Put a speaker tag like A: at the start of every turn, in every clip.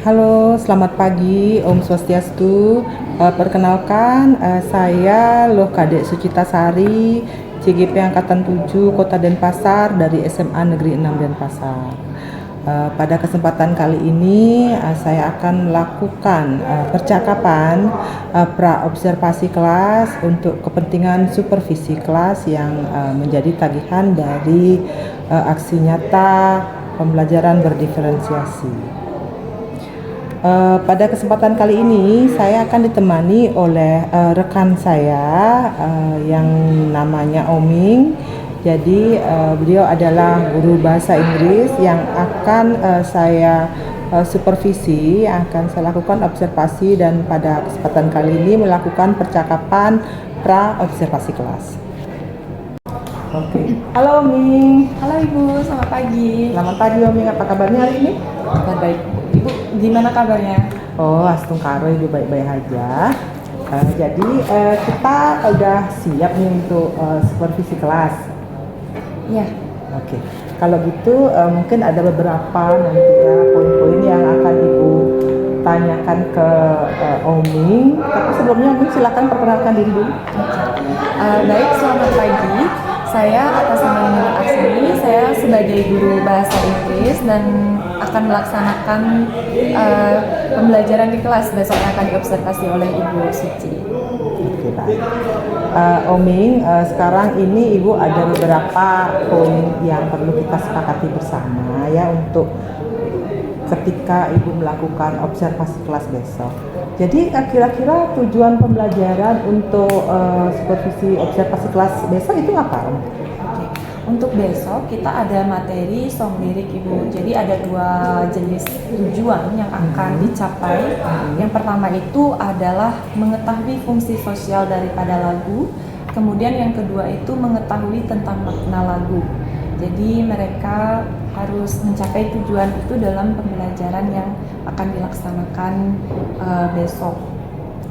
A: Halo, selamat pagi, Om Swastiastu. Perkenalkan, saya Loh Kadek Sucitasari, CGP Angkatan 7 Kota Denpasar dari SMA Negeri 6 Denpasar. Pada kesempatan kali ini, saya akan melakukan percakapan pra-observasi kelas untuk kepentingan supervisi kelas yang menjadi tagihan dari aksi nyata pembelajaran berdiferensiasi. Pada kesempatan kali ini saya akan ditemani oleh rekan saya yang namanya Oming. Jadi beliau adalah guru bahasa Inggris yang akan saya supervisi, akan saya lakukan observasi dan pada kesempatan kali ini melakukan percakapan pra-observasi kelas. Oke. Halo Oming.
B: Halo Ibu, selamat pagi.
A: Selamat pagi Oming, apa kabarnya hari ini?
B: Kabar baik. Ibu, gimana kabarnya?
A: Oh, astung karo ibu baik-baik aja. Jadi kita udah siap nih untuk supervisi kelas.
B: Iya.
A: Oke. Kalau gitu mungkin ada beberapa nanti ya poin-poin yang akan ibu tanyakan ke Oming. Tapi sebelumnya Oming silakan perkenalkan diri dulu.
B: Baik, selamat pagi. Saya atas nama Nina Arsini, saya sebagai guru bahasa Inggris dan akan melaksanakan pembelajaran di kelas besok yang akan diobservasi oleh Ibu Suci.
A: Oke, baik. Oming, sekarang ini Ibu ada beberapa poin yang perlu kita sepakati bersama ya untuk ketika Ibu melakukan observasi kelas besok. Jadi kira-kira tujuan pembelajaran untuk supervisi observasi kelas besok itu apa?
B: Oke. Untuk besok kita ada materi song lirik Ibu. Jadi ada dua jenis tujuan yang akan dicapai. Yang pertama itu adalah mengetahui fungsi sosial daripada lagu. Kemudian yang kedua itu mengetahui tentang makna lagu. Jadi mereka harus mencapai tujuan itu dalam pembelajaran yang akan dilaksanakan besok.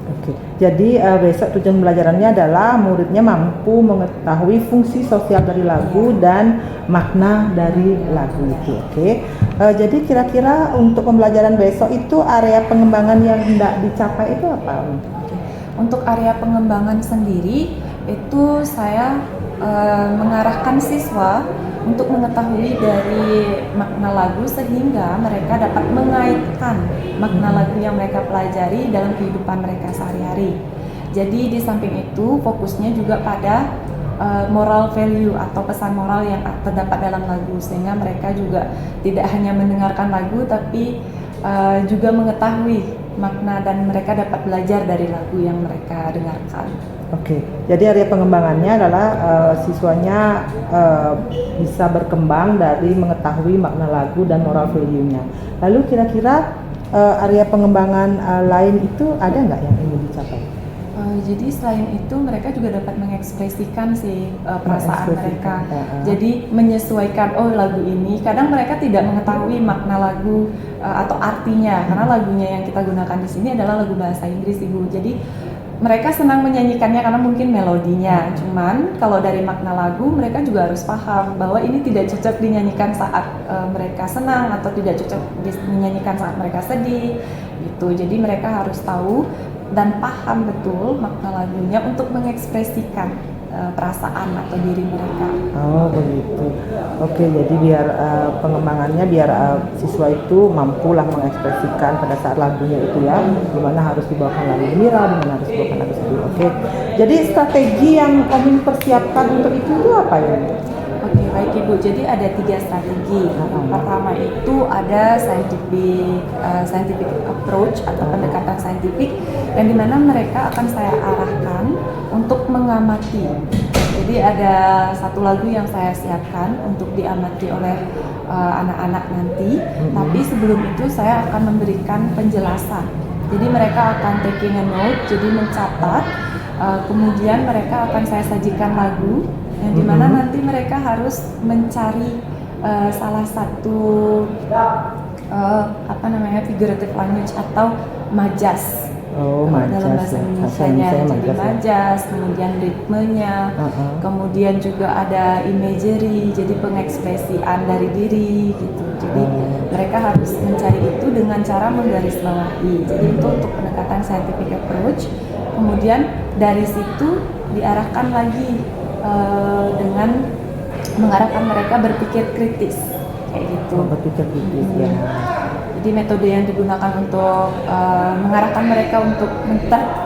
A: Oke, jadi besok tujuan pembelajarannya adalah muridnya mampu mengetahui fungsi sosial dari lagu dan makna dari lagu itu. Oke, jadi kira-kira untuk pembelajaran besok itu area pengembangan yang hendak dicapai itu apa?
B: Untuk area pengembangan sendiri itu saya mengarahkan siswa untuk mengetahui dari makna lagu sehingga mereka dapat mengaitkan makna lagu yang mereka pelajari dalam kehidupan mereka sehari-hari. Jadi di samping itu fokusnya juga pada moral value atau pesan moral yang terdapat dalam lagu sehingga mereka juga tidak hanya mendengarkan lagu tapi juga mengetahui makna dan mereka dapat belajar dari lagu yang mereka dengarkan.
A: Oke, jadi area pengembangannya adalah siswanya bisa berkembang dari mengetahui makna lagu dan moral value-nya. Lalu kira-kira area pengembangan lain itu ada nggak yang ingin dicapai?
B: Jadi selain itu mereka juga dapat mengekspresikan perasaan mereka. Jadi menyesuaikan lagu ini. Kadang mereka tidak mengetahui makna lagu atau artinya karena lagunya yang kita gunakan di sini adalah lagu bahasa Inggris Ibu. Jadi mereka senang menyanyikannya karena mungkin melodinya. Cuman kalau dari makna lagu mereka juga harus paham bahwa ini tidak cocok dinyanyikan saat mereka senang atau tidak cocok dinyanyikan saat mereka sedih. Gitu. Jadi mereka harus tahu dan paham betul makna lagunya untuk mengekspresikan perasaan atau diri mereka.
A: Oh begitu. Oke, jadi biar pengembangannya biar siswa itu mampulah mengekspresikan pada saat lagunya itu ya, dimana harus dibawakan lagu gembira, dimana harus dibawakan lagu sedih. Oke. Jadi strategi yang Oming persiapkan untuk itu apa ya?
B: Oke, baik Ibu. Jadi ada 3 strategi. Yang pertama itu ada scientific approach atau pendekatan saintifik yang dimana mereka akan saya arahkan untuk mengamati. Jadi ada satu lagu yang saya siapkan untuk diamati oleh anak-anak nanti. Tapi sebelum itu saya akan memberikan penjelasan. Jadi mereka akan taking a note, jadi mencatat. Kemudian mereka akan saya sajikan lagu yang dimana nanti mereka harus mencari salah satu figurative language atau majas
A: Oh,
B: Kalau
A: majas
B: dalam bahasa
A: ya.
B: Indonesianya jadi
A: majas ya.
B: majas, kemudian ritmenya, kemudian juga ada imagery, jadi pengekspresian dari diri gitu. Jadi mereka harus mencari itu dengan cara menggarisbawahi. Jadi itu untuk pendekatan scientific approach. Kemudian dari situ diarahkan lagi dengan mengarahkan mereka berpikir kritis kayak gitu.
A: Berpikir kritis ya.
B: Jadi metode yang digunakan untuk mengarahkan mereka untuk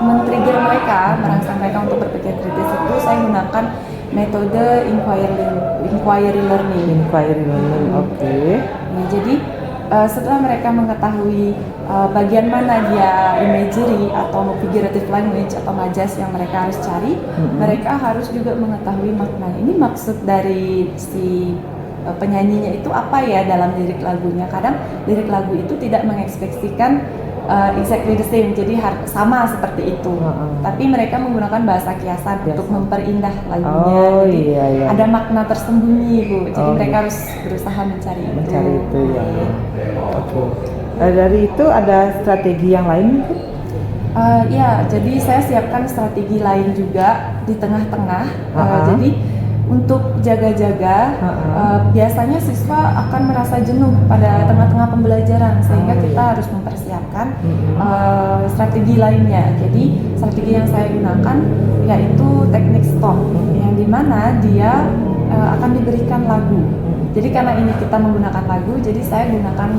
B: men-trigger mereka, merangsang mereka untuk berpikir kritis itu saya gunakan metode inquiry learning.
A: Inquiry learning, oke.
B: Ya, jadi setelah mereka mengetahui bagian mana dia imagery atau figurative language atau majas yang mereka harus cari, mereka harus juga mengetahui makna. Ini maksud dari si penyanyinya itu apa ya dalam lirik lagunya. Kadang lirik lagu itu tidak mengekspresikan exactly the same, jadi sama seperti itu. Tapi mereka menggunakan bahasa kiasan untuk memperindah lagunya.
A: Oh,
B: jadi
A: iya.
B: ada makna tersembunyi, Bu. Jadi mereka harus berusaha mencari itu.
A: Ya. Oke. Dari itu ada strategi yang lain?
B: Ya, jadi saya siapkan strategi lain juga di tengah-tengah. Jadi untuk jaga-jaga, biasanya siswa akan merasa jenuh pada tengah-tengah pembelajaran, sehingga kita harus mempersiapkan strategi lainnya. Jadi strategi yang saya gunakan yaitu teknik stop, yang dimana dia akan diberikan lagu. Jadi karena ini kita menggunakan lagu, jadi saya gunakan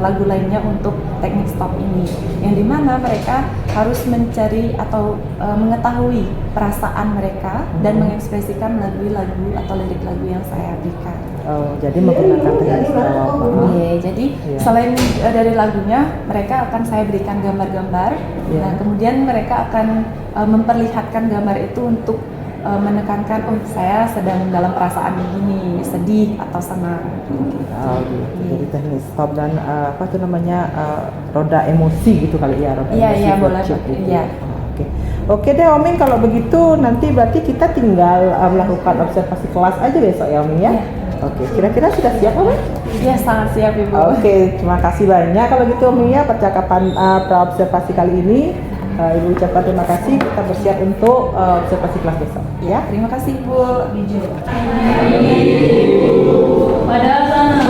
B: lagu lainnya untuk teknik stop ini, yang dimana mereka harus mencari atau mengetahui perasaan mereka dan mengekspresikan lagu-lagu atau lirik lagu yang saya berikan.
A: Oh, jadi menggunakan teknik stop.
B: Jadi selain dari lagunya, mereka akan saya berikan gambar-gambar. Nah, kemudian mereka akan memperlihatkan gambar itu untuk menekankan, oh saya sedang dalam perasaan begini, sedih atau senang.
A: Jadi teknik stop dan apa itu namanya roda emosi gitu kali ya, roda emosi.
B: Iya, boleh. Iya.
A: Oke deh Oming, kalau begitu nanti berarti kita tinggal melakukan observasi kelas aja besok ya Oming ya. Oke, kira-kira sudah siap Oming?
B: Iya, sangat siap Ibu.
A: Oke, terima kasih banyak kalau gitu Oming ya percakapan pra-observasi kali ini. Ibu ucapkan terima kasih, kita bersiap untuk observasi kelas besok ya.
B: Terima kasih Bu.
C: Pada sana.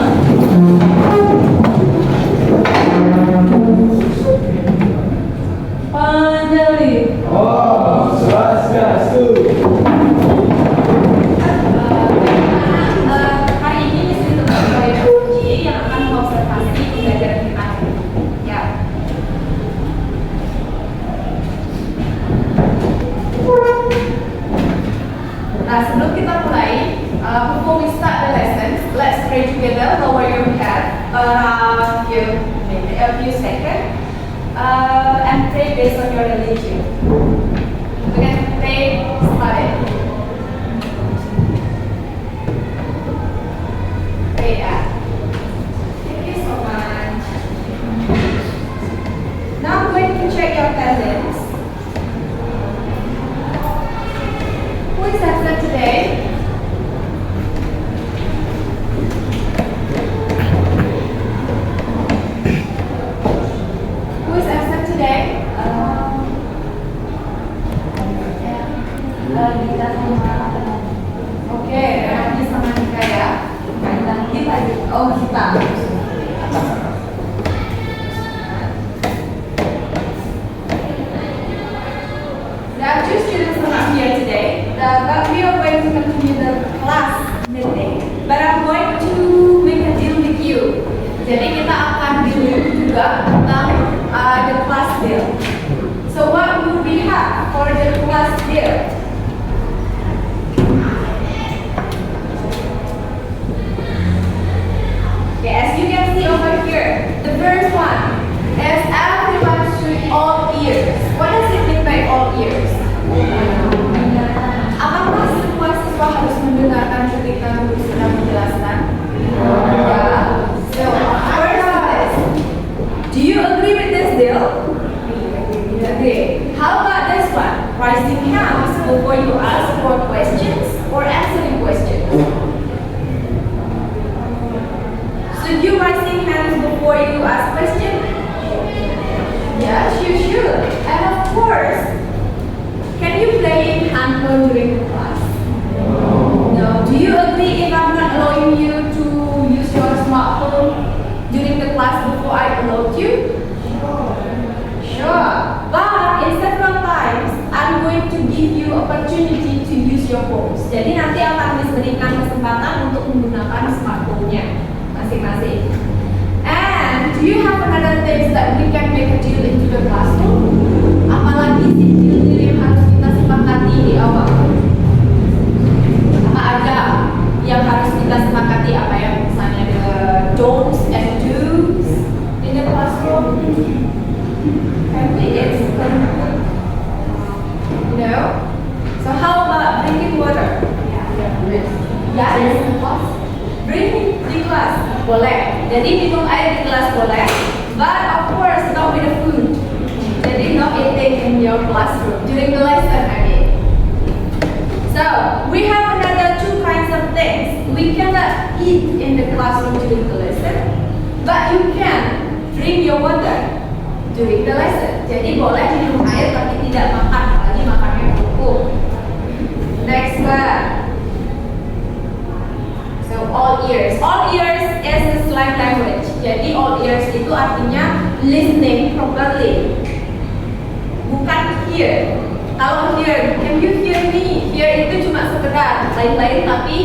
C: Panjali.
D: Oh, swastiastu.
C: Hari ini Institut Biologi yang akan mengobservasi pembelajaran kita. Ya. Nah, sebelum kita mulai, before we start the lessons, let's pray together. Lower your head around a few seconds, and pray based on your religion. Okay, pray started. Pray that. Thank you so much. Now I'm going to check your attendance. Who is absent today? Who is absent today? Gita sama Oke, Rani sama Nika ya. Kita oh kita. There are two students who are not here today, but we are going to continue the class meeting. But I'm going to make a deal with you. Jadi kita akan deal juga tentang the class deal. So what would we have for the class deal? Okay, as you can see over here, the first one is everyone should all ears. What does it mean by all ears? Apakah semua siswa harus mendengarkan ketika guru sedang menjelaskan? Ya. So, first of this, do you agree with this deal? Agree. How about this one? Raising hands before you ask for questions or answering questions. Should you raising hands before you ask questions? Yes, you should. you have another things that we can make a deal into the classroom? Apalagi sih deal-deal yang harus kita sepakati di awal? Apa aja yang harus kita sepakati? Apa ya, misalnya the don'ts and do's in the classroom? It's no. So how about drinking water? Yes, drink di kelas boleh. Jadi minum air di kelas boleh, but of course not with the food. Jadi not eating in your classroom during the lesson again. So we have another two kinds of things. We cannot eat in the classroom during the lesson, but you can drink your water during the lesson. Jadi boleh minum air tapi tidak makan, apalagi makannya kerupuk. Next one. So all ears. All ears is a slang language. Jadi all ears itu artinya listening properly. Bukan hear. Kalau hear, can you hear me? Hear itu cuma sekedar lain-lain tapi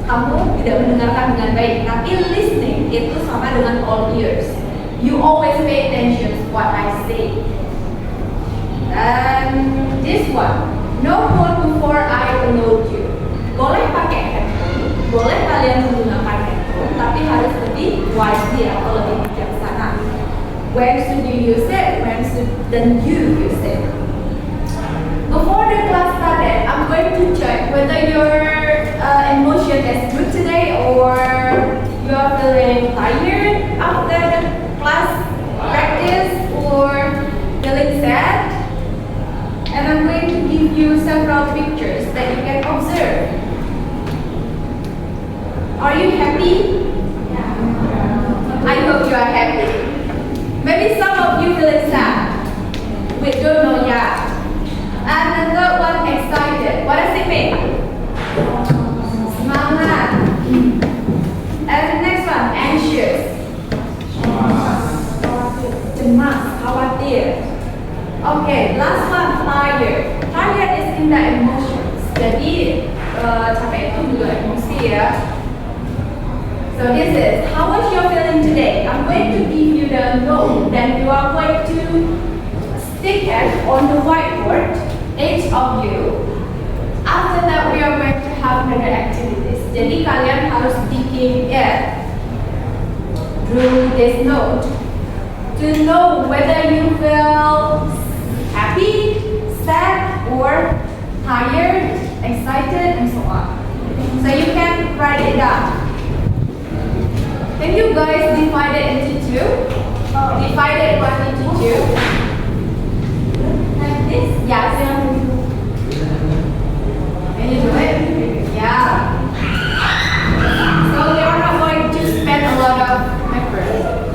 C: kamu tidak mendengarkan dengan baik. Tapi listening itu sama dengan all ears. You always pay attention to what I say. And this one, no phone before I allow you. Boleh pakai handphone, boleh kalian menggunakan handphone, tapi harus lebih wisely atau lebih bijaksana. When should you use it? When shouldn't you use it? Before the class started, I'm going to check whether your emotion is good today or you are feeling tired after the class practice or feeling sad. And I'm going to give you several pictures that you can observe. Are you happy? I hope you are happy. Maybe some of you feeling sad. We don't know yet. And the third one, excited. What does it mean? Semangat. And the next one, anxious. Cemas, khawatir. Okay, last one, tired. Tired is in the emotions. Jadi capek itu juga emosi ya. So this is how was your feeling today? I'm going to give you the note. Then you are going to stick it on the whiteboard, each of you. After that, we are going to have another activities. Jadi kalian harus sticking it through this note to know whether you feel happy, sad, or tired, excited, and so on. So you can write it down. Can you guys divide it into two? Divide it one into two. Like this? Yes. Can you do it? Yeah. So we are not going to spend a lot of effort.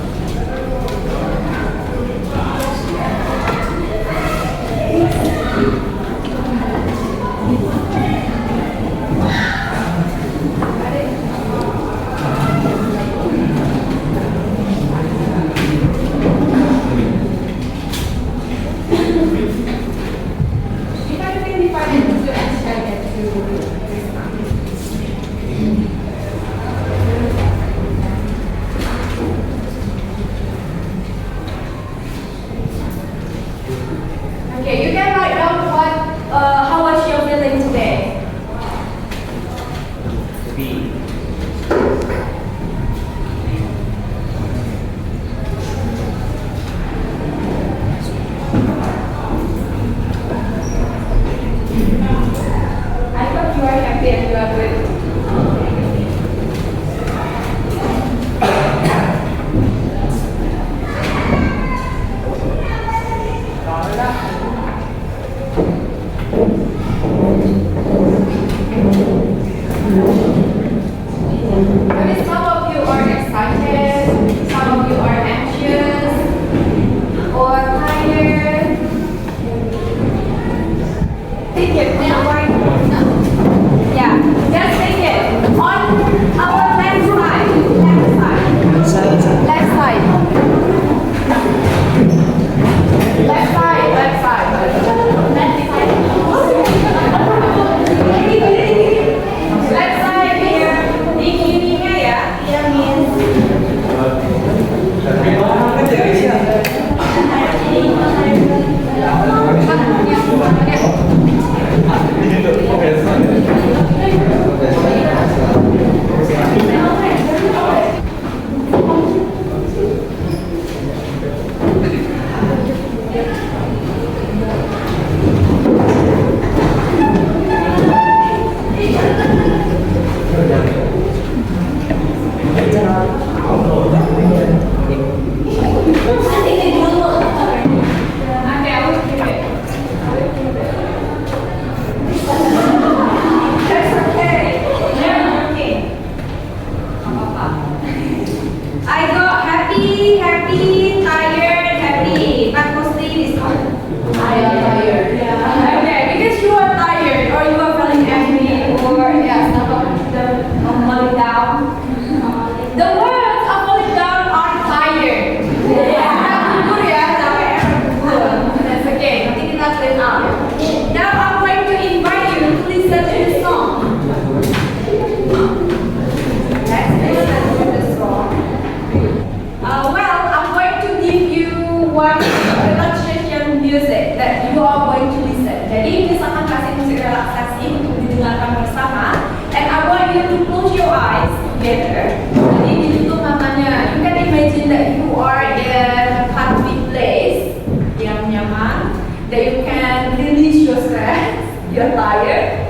C: one relaxation music that you are going to listen. Jadi misalkan kasih musik relaksasi untuk didengarkan bersama, and I want you to close your eyes together. Jadi ditutup matanya. You can imagine that you are in a happy place yang nyaman, that you can release your stress, your tired,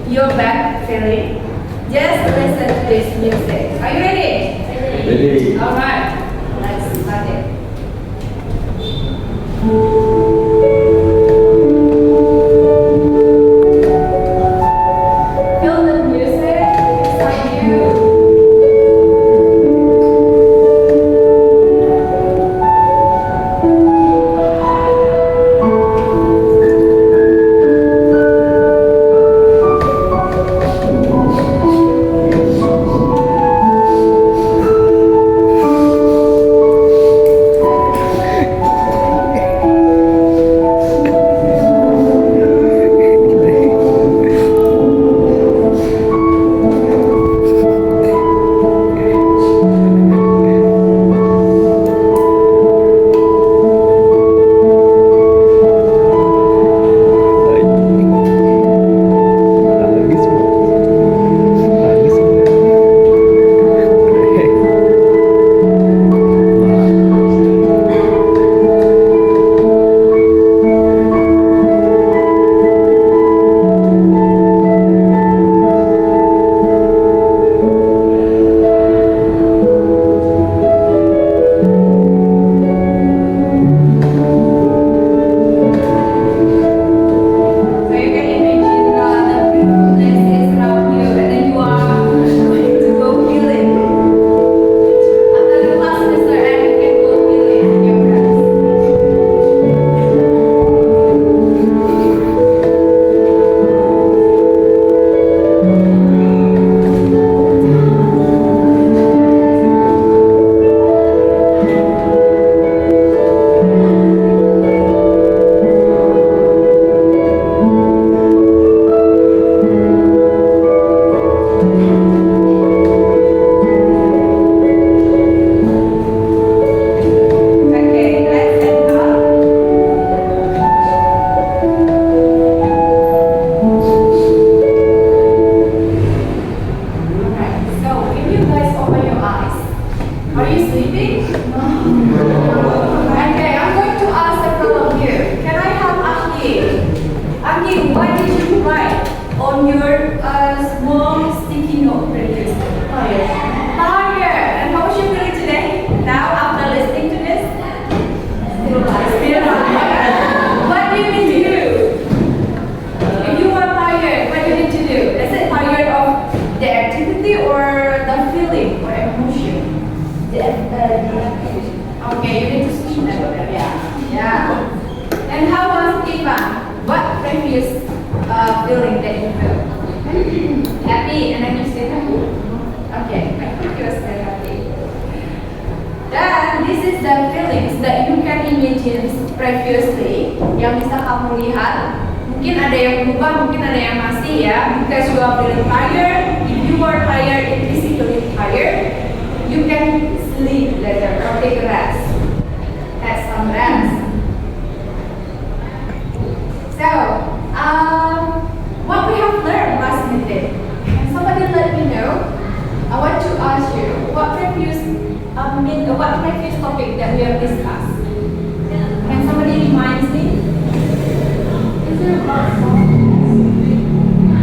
C: your bad feeling. Just listen to this music. Are you ready?
D: Ready.
C: Alright, let's start it. Feel the music inside you. So you can imagine the beautiful places around you, and then you are going to go healing. After the class semester end, you can go healing with your friends. Okay, let's end up. Alright, so can you guys open your eyes? Are you sleeping? No. Okay, I'm going to ask several of you. Can I have Anggi? Anggi, what did you write on your small sticky note previously? Tired. And how was you feeling today? Now, after listening to this? Still tired. What do you need to do? If you are tired, what do you need to do? Is it tired of the activity or the feeling or emotion? Okay, you need to switch that. Yeah. And how was Ivan? What previous feeling that you felt? Happy, and then you say happy. Okay, I think you said happy. Dan this is the feelings that you can imagine previously yang bisa kamu lihat. Mungkin ada yang berubah, mungkin ada yang masih ya. Because you are feeling tired. If you are tired and physically tired, you can sleep later or take a rest. Have some rest. So, what we have learned last meeting. Can somebody let me know? I want to ask you what previous topic that we have discussed. Can somebody remind me? Is it about song?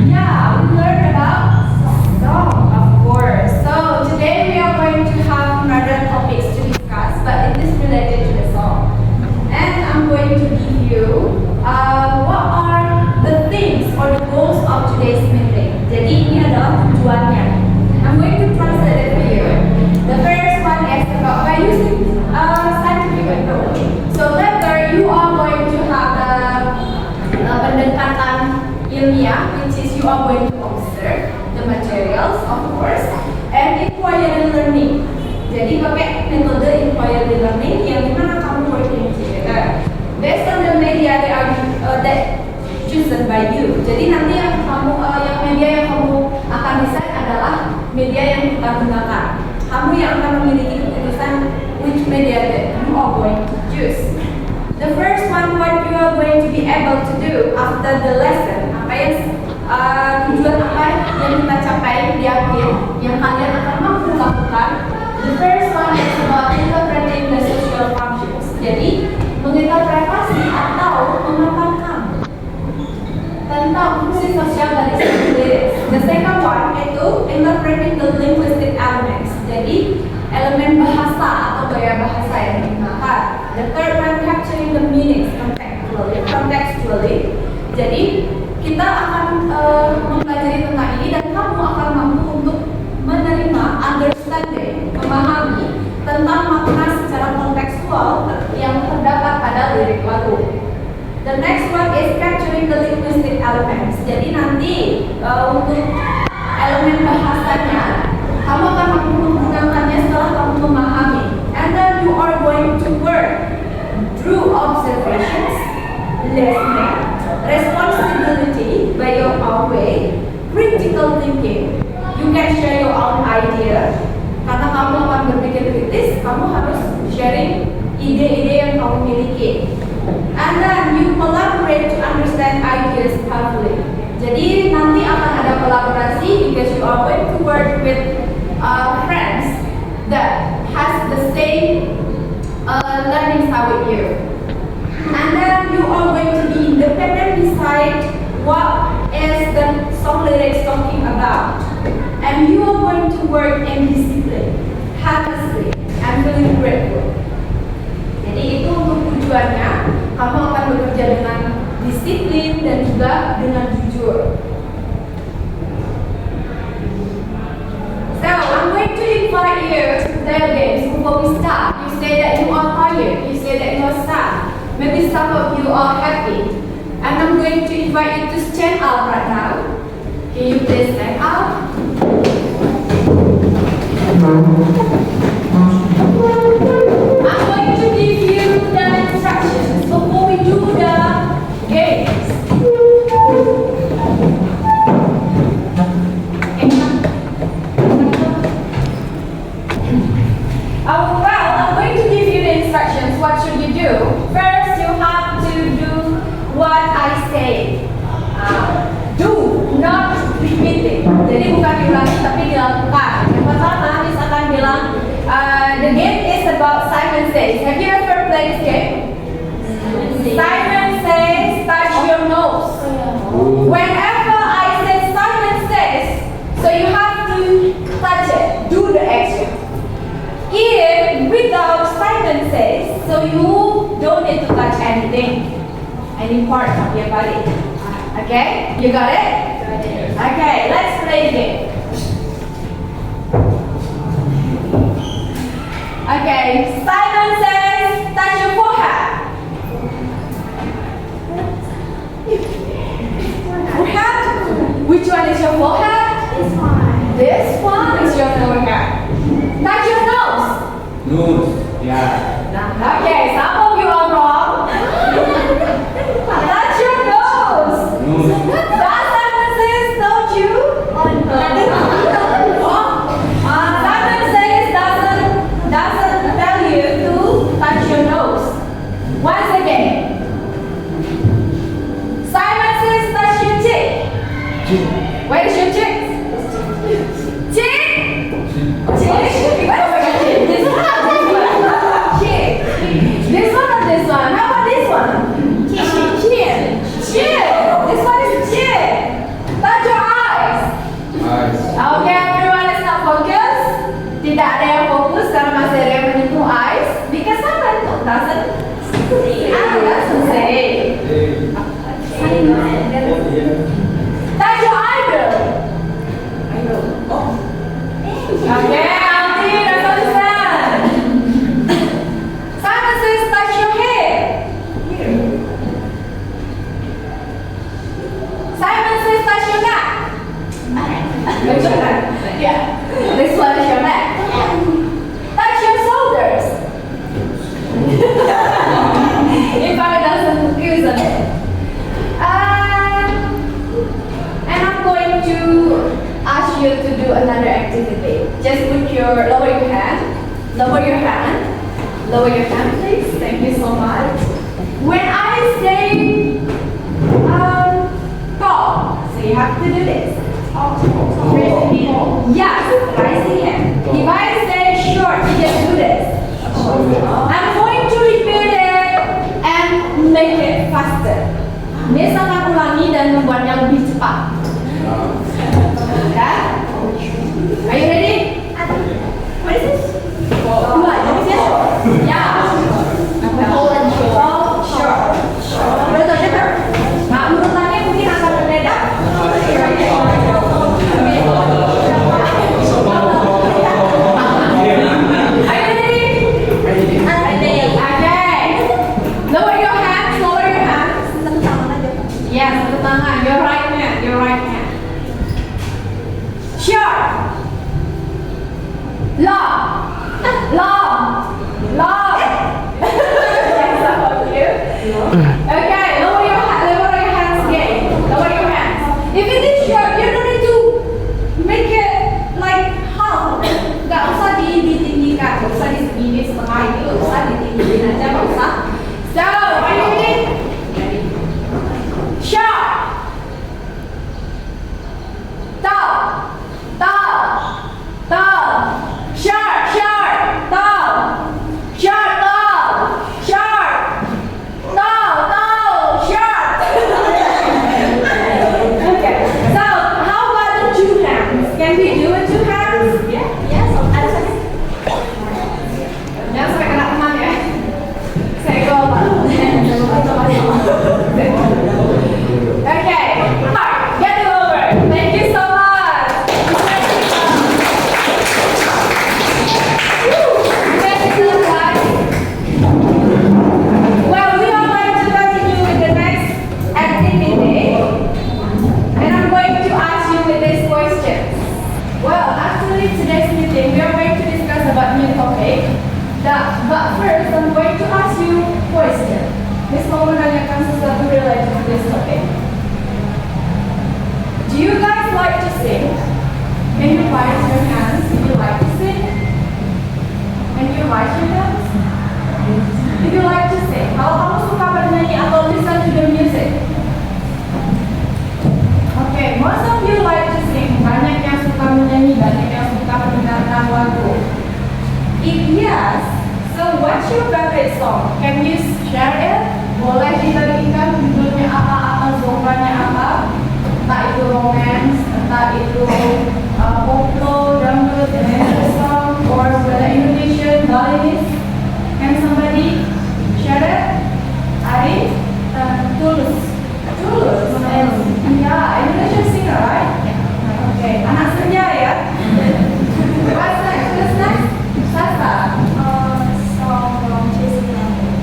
C: Yeah, we learned about song, of course. So today we are going to have another topics to discuss, but it is related to the song. And I'm going to give you what are the themes or the goals of today's meeting. Jadi ini adalah tujuannya. I'm going to translate it for you. The first one is about by using scientific approach. So later you are going to have the pendekatan ilmiah, which is you are going to observe the materials, of course, and inquiry learning. Jadi pakai metode inquiry learning yang dimana kamu working together based on the media that chosen by you. Jadi nanti yang media yang kamu akan desain adalah media yang kita gunakan. Kamu yang akan memiliki keputusan which media that you are going to choose. The first one, what you are going to be able to do after the lesson, apa yang tujuan apa yang kita capai di akhir, yang kalian akan mampu lakukan. The first one is about interpreting the social functions. Jadi menginterpretasi atau memaparkan tentang fungsi sosial dari suatu lirik. The second one itu interpreting the linguistic elements. Jadi elemen bahasa atau gaya bahasa yang digunakan. The third one capturing the meanings contextually. Jadi kita akan mempelajari tentang ini dan kamu akan mampu untuk menerima, understanding, memahami tentang makna secara kontekstual yang terdapat pada lirik lagu. The next one is capturing the linguistic elements. Jadi nanti untuk elemen bahasanya, kamu akan mampu menggunakannya setelah kamu memahami. And then you are going to work through observations, listening, responsibility by your own way, critical thinking. You can share your own idea. Karena kamu akan berpikir kritis, kamu harus sharing ide-ide yang kamu miliki. And then you collaborate to understand ideas carefully. Jadi nanti akan ada kolaborasi because you are going to work with friends that has the same learning style with you. And then you are going to be independent, decide what is the song lyrics talking about. And you are going to work in discipline, honestly, and feeling grateful. Jadi itu untuk tujuannya, kamu akan bekerja dengan disiplin dan juga dengan jujur. So, I'm going to invite you to play a game before we start. You say that you are tired, you say that you are sad. Maybe some of you are happy. And I'm going to invite you to stand up right now. Can you please stand up? I'm going to give you the instructions before we do the games. Well, I'm going to give you the instructions. What should you do? First, you have to do what I say. Do, not repeat it. Jadi bukan diulangi tapi dilakukan. Yang pertama, misalkan bilang, the game is about Simon Says. Have you ever played this game? Simon Says, touch your nose. Whenever I say Simon Says, so you have to touch it, do the action. If without Simon Says, so you don't need to touch anything, any part of your body. Okay, you got it? Okay, let's play the game. Okay, Simon Says, touch your forehead. Forehead? Which one is your forehead? This one. This one is your forehead. Touch your nose.
D: Nose. Yeah.
C: Okay, some of you are wrong. Touch your nose.
D: Nose.
C: Does Simon Says don't you? Simon Says doesn't tell you to touch your nose. Once again. Simon Says touch your cheek. Where is your cheek? Cheek? Cheek? Where is your cheek? This one? Cheek. This one or this one? How about this one? Chin. Chin. This one is chin. Touch your eyes.
D: Eyes.
C: Okay, everyone is not focused. Tidak ada yang fokus karena masih ada yang menyentuh eyes. Because someone doesn't say. Touch your eyebrow. Okay, Aldi, that's understand. Simon Says touch your hair. Simon Says touch your neck. Where's your neck? Yeah. This one is your neck. Touch your shoulders. If I doesn't focus on it. And I'm going to ask you to do another activity. Just lower your hand, lower your hand, please. Thank you so much. Yes, rising hand. If I say short, you can do this. I'm going to repeat it and make it faster. Miss akan ulangi dan membuatnya lebih cepat. Okay? Are you ready? What is this? Dua, jadi ya? Ya. Tall and short. Tall, short. Betul, betul. Nah, urutannya mungkin akan berbeda. Lower your hands, lower your hands. Yes, satu tangan. Your right hand, your right hand. Short. Long. Long. Long. Yes, about you. Okay, lower your hands again. Lower your hands. If it is short, you don't need to make it like half. Gak usah ditinggikan, gak usah di segini setengah ini, gak usah ditinggiin aja, gak usah. So, are you ready? Short. Tall. Tall. Tall. Short. Short. Tall. Short. Tall. Short. Tall. Tall. Short. Okay. So, how about the two hands? Can we do it two hands? Yeah. Yes. Ada sakit. Jangan sampai kena teman ya. Saya go Okay. Get it over. Thank you so much. Thank you, guys. Well, we are going to continue with the next activity. And I'm going to ask you with this question. Well, actually today's meeting we are going to discuss about new topic. But first I'm going to ask you question. Miss mau menanyakan sesuatu related to this topic. Do you guys like to sing? Can you raise your hands if you like to sing? Can you raise your hands? If you like to sing. Kalau kamu suka bernyanyi atau listen to the music. Okay, most of you like to sing. Banyak yang suka menyanyi, banyak yang suka mendengarkan lagu. If yes, so what's your favorite song? Can you share it? Boleh dibagikan judulnya apa atau genre-nya apa? Entah itu romance, entah itu koplo, dangdut, Indonesian song, or whether Indonesian, Balinese. Can somebody share it? Ari? Tulus. Tulus. Yeah, Indonesian singer, right? Okay. Anak senja ya? What's next? What's next? Sasa. Song from Chasing Number.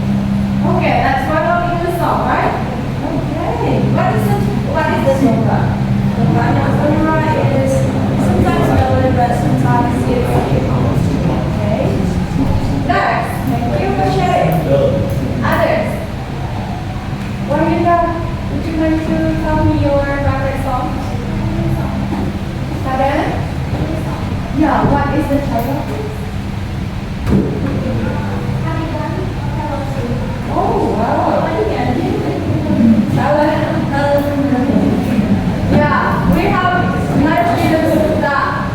C: Okay, that's one of the song, right? Okay. What is the genre? Genre is sometimes melody, but sometimes it's okay. Next, thank you for sharing. Others. Wanita, would you like to tell me your favorite song? Karen? Yeah, what is the title? Oh, wow. Yeah, we have nice students that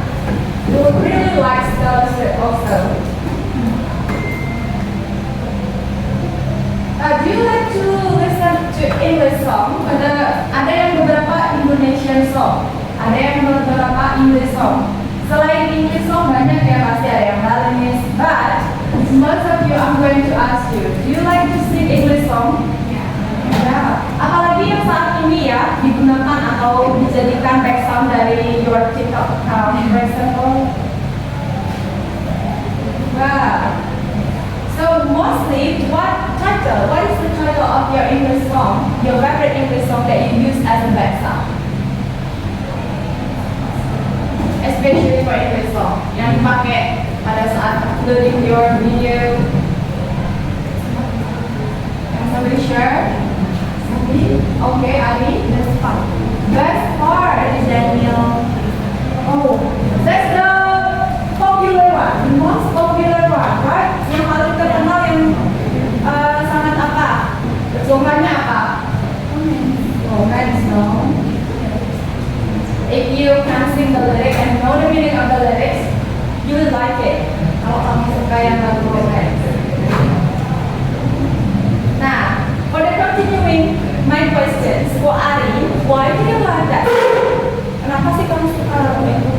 C: will really like scholarship also. Do you like to listen to English song? Ada yang beberapa Indonesian song, ada yang beberapa English song. Selain English song banyak ya, pasti ada yang Balinese. But most of you, I'm going to ask you, do you like to sing English song? Ya. Apalagi yang saat ini ya digunakan atau dijadikan background dari your TikTok account, for example. Wow. So mostly, what is the title of your English song? Your favorite English song that you use as a background? Especially for English song yang dipakai pada saat uploading your video. Can somebody share? Somebody? Okay, Ali, that's fun. Best part is Daniel. Oh, that's the popular one, the most popular one, right? Yang paling terkenal yang sangat apa? Zonanya apa? Romance, no. If you can sing the lyric and know like it? Kalau kamu suka yang lagu band. Nah, for the continuing my questions for Ari, why do you like that? Kenapa sih kamu suka lagu itu?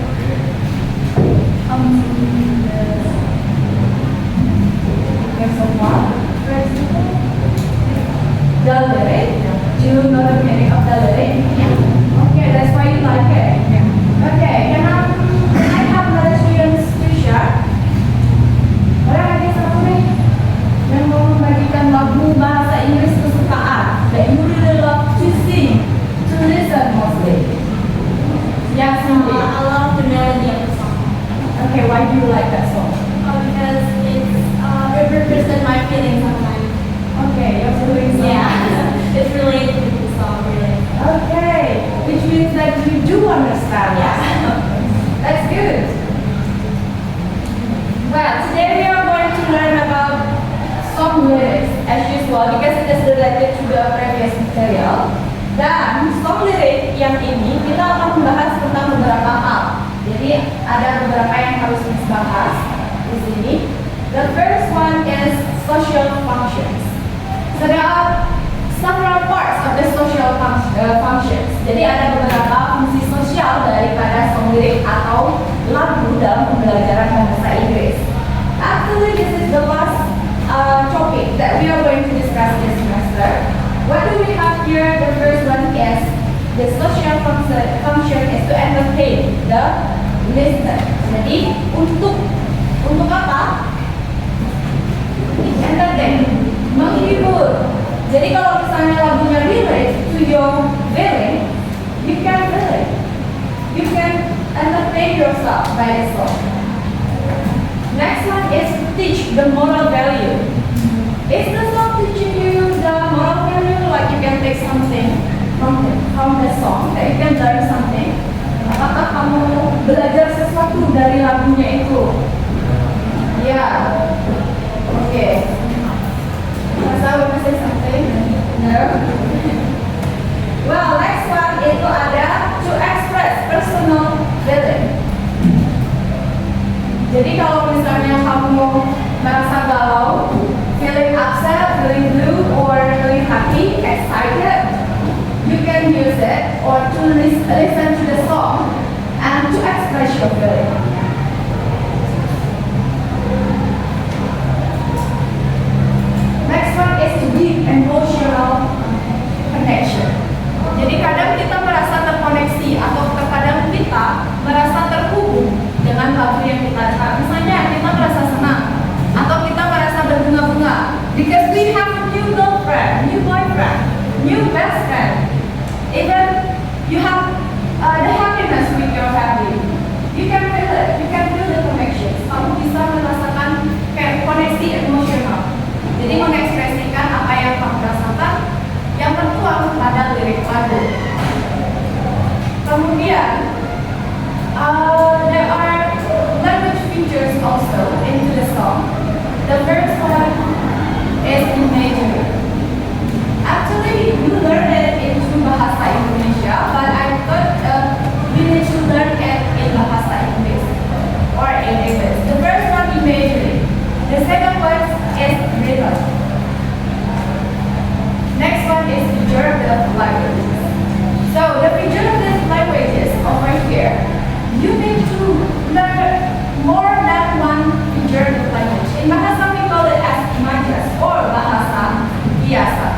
C: There's a what? The lyric. Do you know the meaning of the lyric? Okay, that's why you like it. Okay, can I have another students to share? Orang lagi satu nih yang mau membagikan lagu bahasa Inggris kesukaan that you really love to sing, to listen mostly. Yang sendiri.
E: I love the melody of the song
C: Okay, why do you like that song?
E: because it represents my feelings sometimes.
C: Okay, you're doing so.
E: Yeah, it's related to the song, really.
C: Okay, which means that you do understand.
E: Yeah.
C: That's good. Well, today we are going to learn about song lyrics as usual because it is related to the previous material. Dan song lyric yang ini kita akan membahas tentang beberapa hal. Jadi ada beberapa yang harus kita bahas di sini. The first one is social functions. So there are several parts of the social functions. Jadi ada beberapa fungsi sosial daripada song lyric atau lagu dalam pembelajaran bahasa Inggris. Actually, this is the last topic that we are going to discuss this semester. What do we have here? The first one is the social function is to entertain the listener. Jadi untuk apa? Entertain, menghibur. Jadi kalau misalnya lagunya relate to your feeling, you can relate. You can entertain yourself by the song. Next one is to teach the moral value. Is the song teaching you the moral value? Like you can take something from the song that you can learn something. Apakah kamu belajar sesuatu dari lagunya itu? Ya. Okay. Masa want to say something? No. Well, next one itu ada to express personal feeling. Jadi kalau misalnya kamu merasa galau, feeling upset, feeling blue, or feeling happy, excited, you can use it or to listen to the song and to express your feeling. Next one is to deep emotional connection. Jadi kadang kita merasa terkoneksi atau terkadang kita merasa terhubung dengan lagu yang kita dengar. Misalnya kita merasa senang atau kita merasa berbunga-bunga because we have a new girlfriend, new boyfriend, new best friend. Even you have the happiness with your family. You can feel it, you can feel the connections. Kamu bisa merasakan kayak koneksi emosional. Jadi mengekspresikan apa yang kamu rasakan yang tertuang pada lirik lagu. Kemudian there are language features also into the song. The first one is imagery. Actually, you learn it into bahasa Indonesia, but I thought you need to learn it in bahasa Inggris or in English. The first one, imagery. The second one is rhythm. Next one is figurative languages. So the figurative languages over here, you need to learn more than one figurative language. In bahasa we call it as images or bahasa biasa.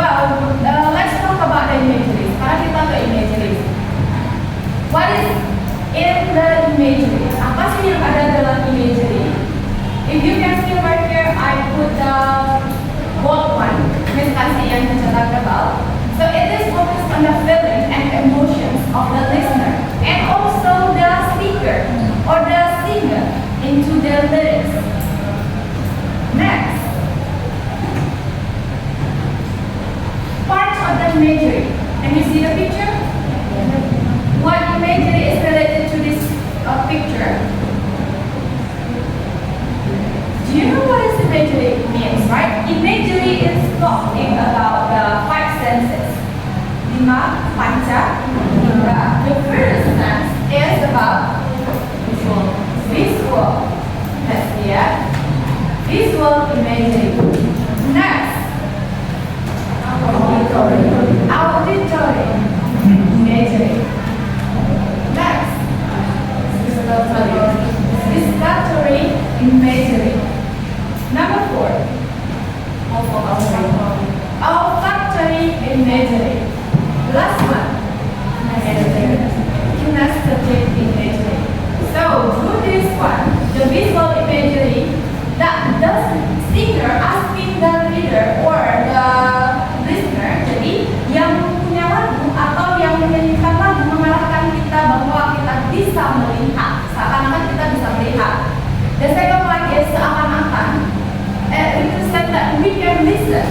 C: Well, let's talk about the imagery. Sekarang kita ke imagery. What is in the imagery? Apa sih yang ada dalam imagery? If you can see right here, I put the bold one, Miss Kasih yang mencetak tebal. So it is focused on the feeling and emotions of the listener and also the speaker or the singer into their lyrics. Next, parts of the imagery. Can you see the picture? What imagery is related to this picture? Do you know what is imagery means, right? Imagery is talking about the five senses. Lima, panca, indera, the first sense is about visual. Let's see ya. Visual imagery. Next, auditory imagery. Next, gustatory imagery. Number 4, olfactory imagery. Last one, kinesthetic imagery. So through this one, the visual imagery, that the singer asking the reader or the listener, jadi yang punya lagu atau yang menyanyikan lagu mengarahkan kita bahwa kita bisa melihat, seakan-akan kita bisa melihat. The second one is seakan-akan, it is like that we can listen,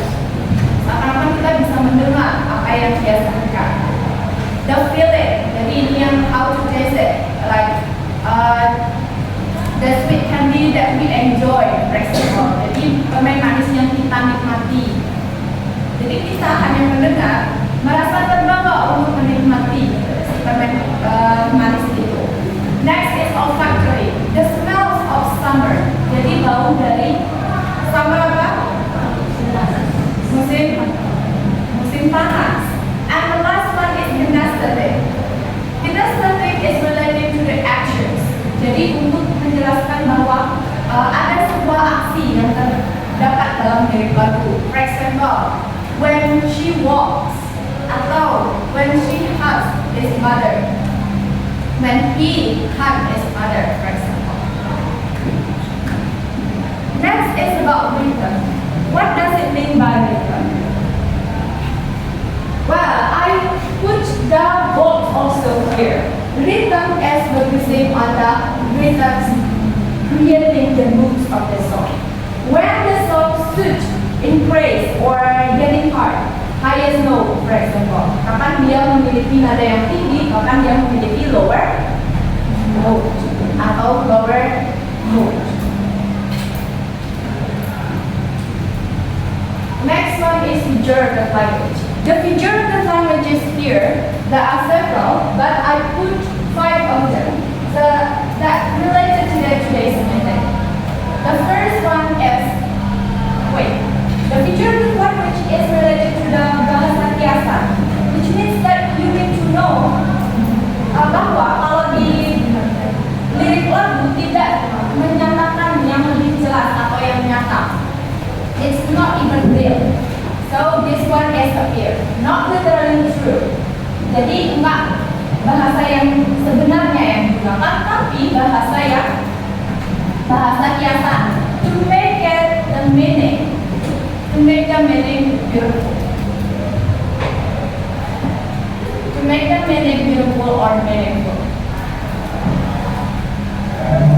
C: seakan-akan kita bisa mendengar apa yang dia sampaikan. The feeling, jadi ini yang how to taste it, like the sweet candy that we enjoy, for example. Jadi permen manis yang kita nikmati. Jadi kita hanya mendengar, merasa terbangga untuk menikmati permen manis itu. Next is olfactory, the smells of summer. Jadi bau dari summer apa? Musim panas. And the last one is kinesthetic. Kinesthetic is related to the actions. Jadi untuk menjelaskan bahwa ada sebuah aksi yang terdapat dalam lirik lagu. For example, when she walks atau when she hugs his mother, when he hugs his mother, for example. Next is about rhythm. What does it mean by rhythm? Well, I put the box also here. Rhythm is focusing on the rhythms creating the moods of the song. When the song suits in praise or getting hard, highest note, for example, kapan dia memiliki nada yang tinggi, kapan dia memiliki lower note atau lower note. Next one is figurative language. The figurative languages here, there are several, but I put 5 of them that related to today's meeting. The first one is, the figurative language is related to the bahasa kiasan, which means that you need to know bahwa kalau di lirik lagu tidak menyatakan yang lebih jelas atau yang nyata. It's not even real. So this one is appear, not literally true. Jadi enggak bahasa yang sebenarnya yang digunakan, tapi bahasa kiasan. To make it the meaning, to make the meaning beautiful. To make the meaning beautiful or meaningful.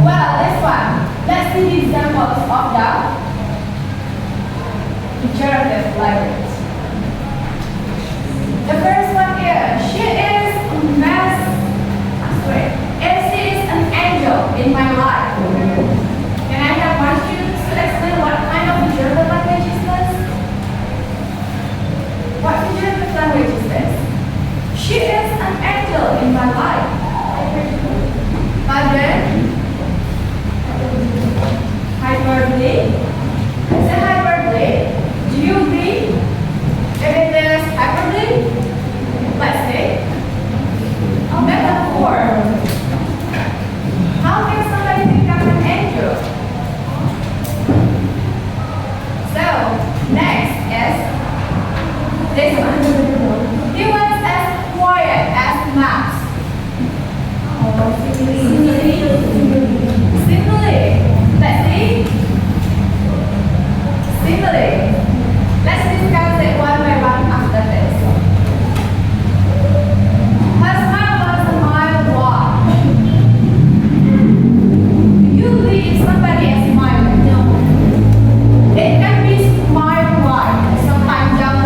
C: Well, this one, let's see the examples of the figurative language. The first one here, she is an angel in my life. Can I have one student to explain what kind of figurative language is this? What figurative language is this? She is an angel in my life. Pardon? Hyperbole? Is it hyperbole? Do you agree? If it is hyperbole, let's say, a metaphor. How can somebody become an angel? So, next is this one. He was as quiet as mouse. Simile. Let's see. Simile. Let's discuss it one by one after this. Her smile was a mile wide. You believe somebody is smiling? No. It can be smile wide, sepanjang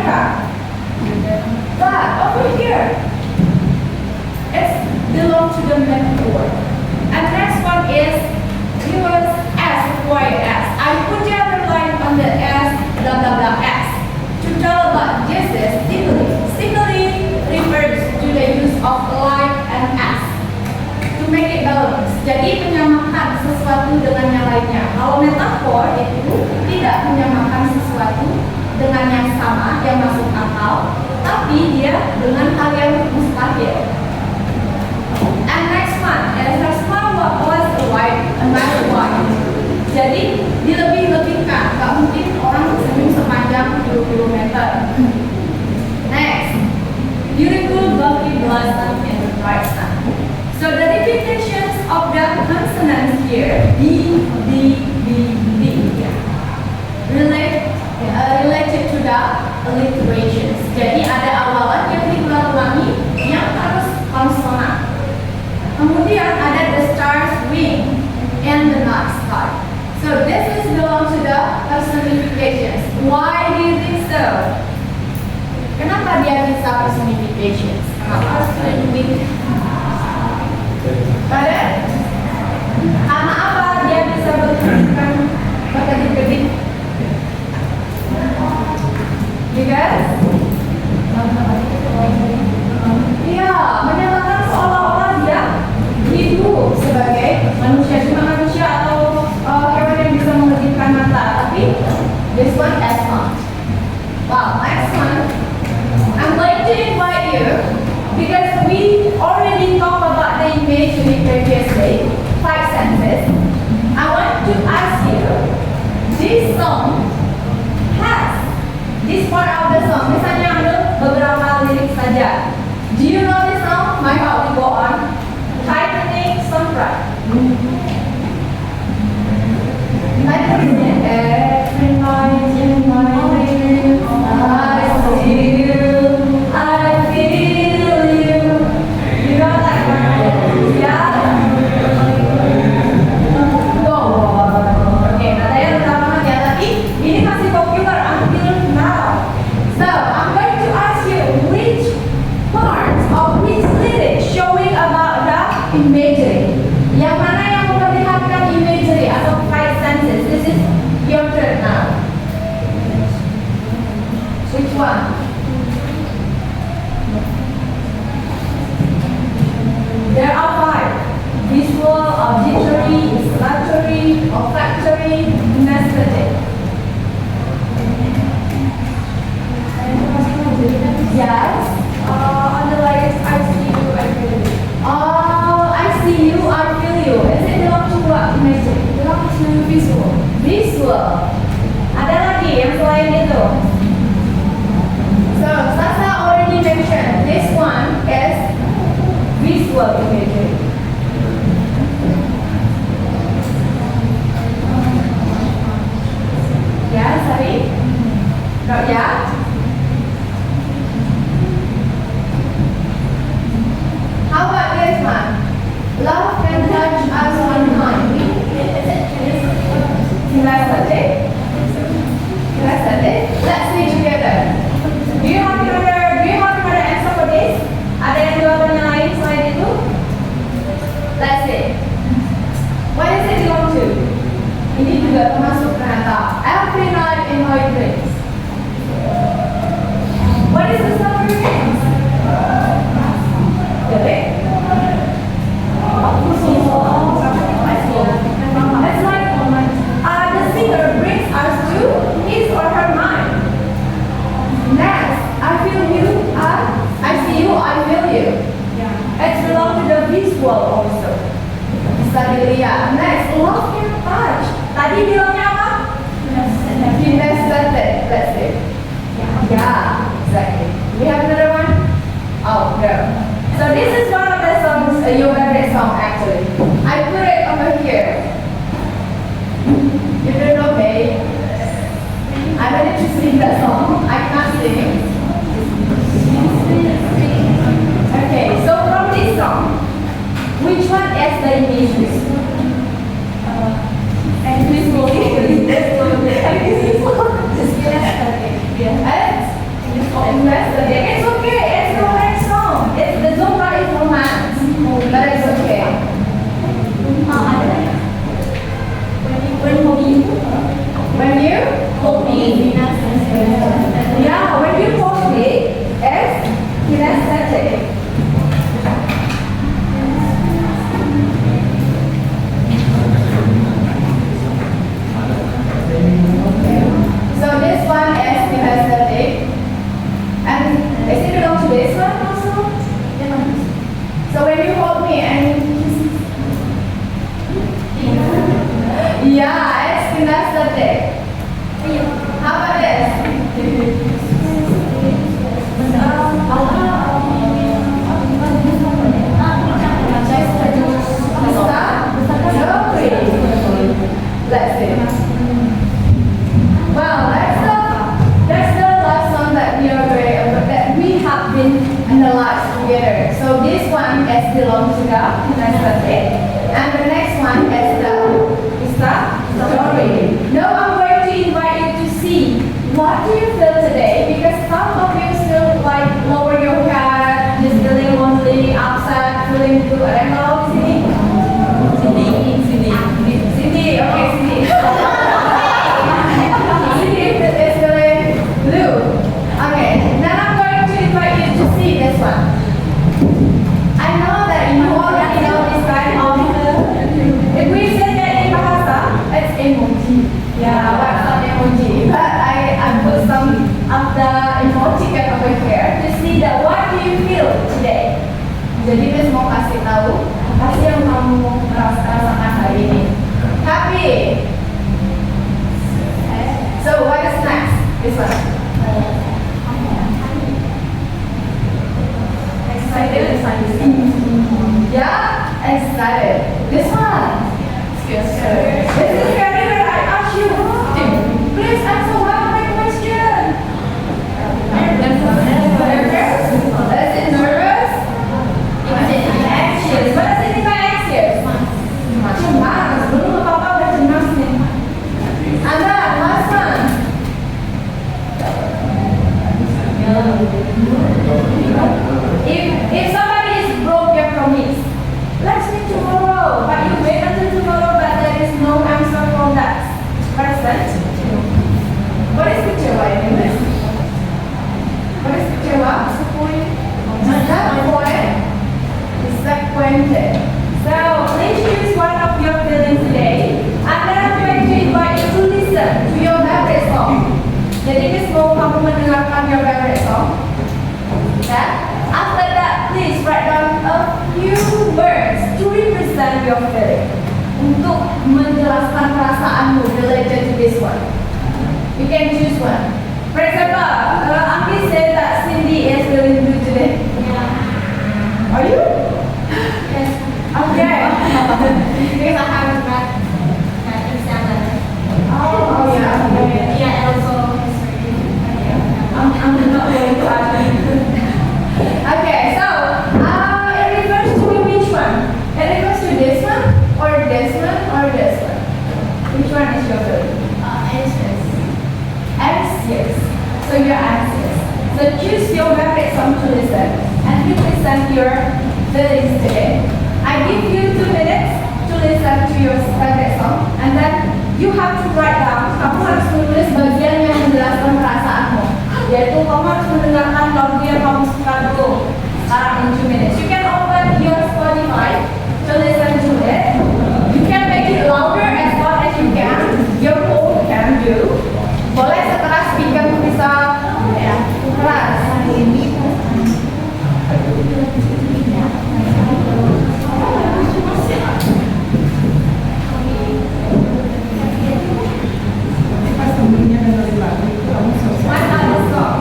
C: mereka? But over here, it belongs to the metaphor. And next one is use S, quiet S. I put the underline on the S, blah blah blah S. To tell about this is simile. Simile refers to the use of like and S. To make it balance. Jadi menyamakan sesuatu dengan yang lainnya. Kalau metafor itu tidak menyamakan sesuatu dengan yang sama, yang masuk akal, tapi dia dengan hal yang mustahil. And next one, as a small was white, a matter white. Jadi dilebih-lebihkan, gak mungkin orang senyum sepanjang 20 meter. Next, beautiful bumpy blossom in the bright sun. So the repetitions of the consonants here, B, B, B, B, related to the alliterations. Jadi ada awalan yang diulang-ulangi yang harus konsonan. Kemudian ada the star's wing and the night sky. So this is belong to the personifications. Why do you think so? Kenapa dia bisa personifications? Kenapa personifications? Karena apa dia bisa berkedip-kedip? Because iya, menyatakan seolah-olah dia hidup sebagai manusia, cuma manusia atau hewan yang bisa mengedipkan mata. Tapi this one is not. Wow, next one. I'm going to invite you because we already talked about the imagery previously, 5 senses. I want to ask you, this song has this part of the song. Misalnya ambil beberapa lirik saja. Do you know this song? My heart will go on. Titanic soundtrack. Titanic. Every night in my dream, I see you, I feel you. You know that one? Yeah. Oke, nah saya udah banget ya, tapi ini masih popular until now. So, I'm going to ask you which parts of which lyric showing about the imagery. Yang mana yang memperlihatkan imagery atau 5 senses? This is your turn now. Which one? There are 5. Visual, auditory, olfactory, olfactory, kinesthetic. Yes. On the lyrics, I see you, I feel you. Oh, I see you, I feel you. Is it belong to what imagery? Belong to visual. Visual. Ada lagi yang selain itu? So, Sasa already mentioned this one is visual imagery. Ya, sorry. Not yet. How about this one? Love can touch us one time. Kinesthetic. Kinesthetic. Let's say together. Do you have another answer for this? Ada yang jawabannya lain selain itu? Let's see. What does it belong to? Ini juga termasuk ternyata. Every night in my dreams. What is the song dreams? Really? That's like the singer brings us to his or her mind. Next, I feel you, I see you, I feel you. It's belong to the visual also. Bisa dilihat. Next, love can touch. Tadi bilangnya apa? Kinesthetic. Let's see. Yeah, exactly. We have another one? Oh, no. So this is one of the songs, your favorite song actually. I put it over here. You don't know me. I wanted to sing that song. I can't sing. Okay, so from this song, which one is the imagery? And visually, this one. Yes. yesterday. It's okay. It's the next song. It's the Zumba is romance, but it's okay. When you hold me, yeah, when you hold me, it's kinesthetic. So this one is kinesthetic, and is it belong to this one also? So when you hold me and yeah, it's kinesthetic. How about this? Let's see. Well, that's the last song that we are that we have been analyzed together. So this one is the long sugar, kinesthetic, and the next one is the story. Now I'm going to invite you to see what do you feel today, because some of you still like lower your head, just feeling lonely, upset, feeling blue. Ada yang kalau di sini? Sini, okay, sini. Sini is feeling blue. Okay, then I'm going to invite you to see this one. I know that you already know this kind of. If we say that in bahasa, it's emoji. Yeah, WhatsApp emoji. But I put some of the emoji over here to see that what do you feel today. Jadi Miss mau kasih tahu apa sih yang kamu rasakan hari ini. Happy. So what is next? This one. Excited. Yeah, excited. This one. This is very when I ask you, please answer one of my question. Is it nervous? Anxious. What does it mean by anxious? Cemas. Belum apa-apa udah cemas nih. Anda, last one. If somebody is broke your promise, let's meet tomorrow. But you wait until tomorrow, but there is no answer from that person. What is kecewa in English? What is kecewa? Disappointed. So please choose one of your feelings today, and then I'm going to invite you to listen to your favorite song. Jadi Miss mau kamu mendengarkan your favorite song. Okay? After that, please write down a few words to represent your feeling. Untuk menjelaskan perasaanmu related to this one. You can choose one. For example, Anggi said that Cindy is feeling blue today.
E: Yeah.
C: Are you?
E: Yes.
C: Okay.
E: Because I haven't read examiner.
C: Oh yeah.
E: Yeah, and also history.
C: I'm not going to ask you. Okay, so it refers to which one? It refers to this one, or this one, or this one? Which one is your feeling?
E: Anxious.
C: Anxious. So you're anxious. So choose your favorite song to listen and represent your feelings today. I give you 2 minutes to listen to your favorite song, and then you have to write down. Kamu harus menulis bagian yang menjelaskan perasaanmu. Yaitu kamu harus mendengarkan lagu yang kamu suka dulu. Sekarang in 2 minutes. You can open your Spotify to listen to it. You can make it louder as loud as you can. Your phone can do. Boleh sekeras speaker bisa ya keras. One other song.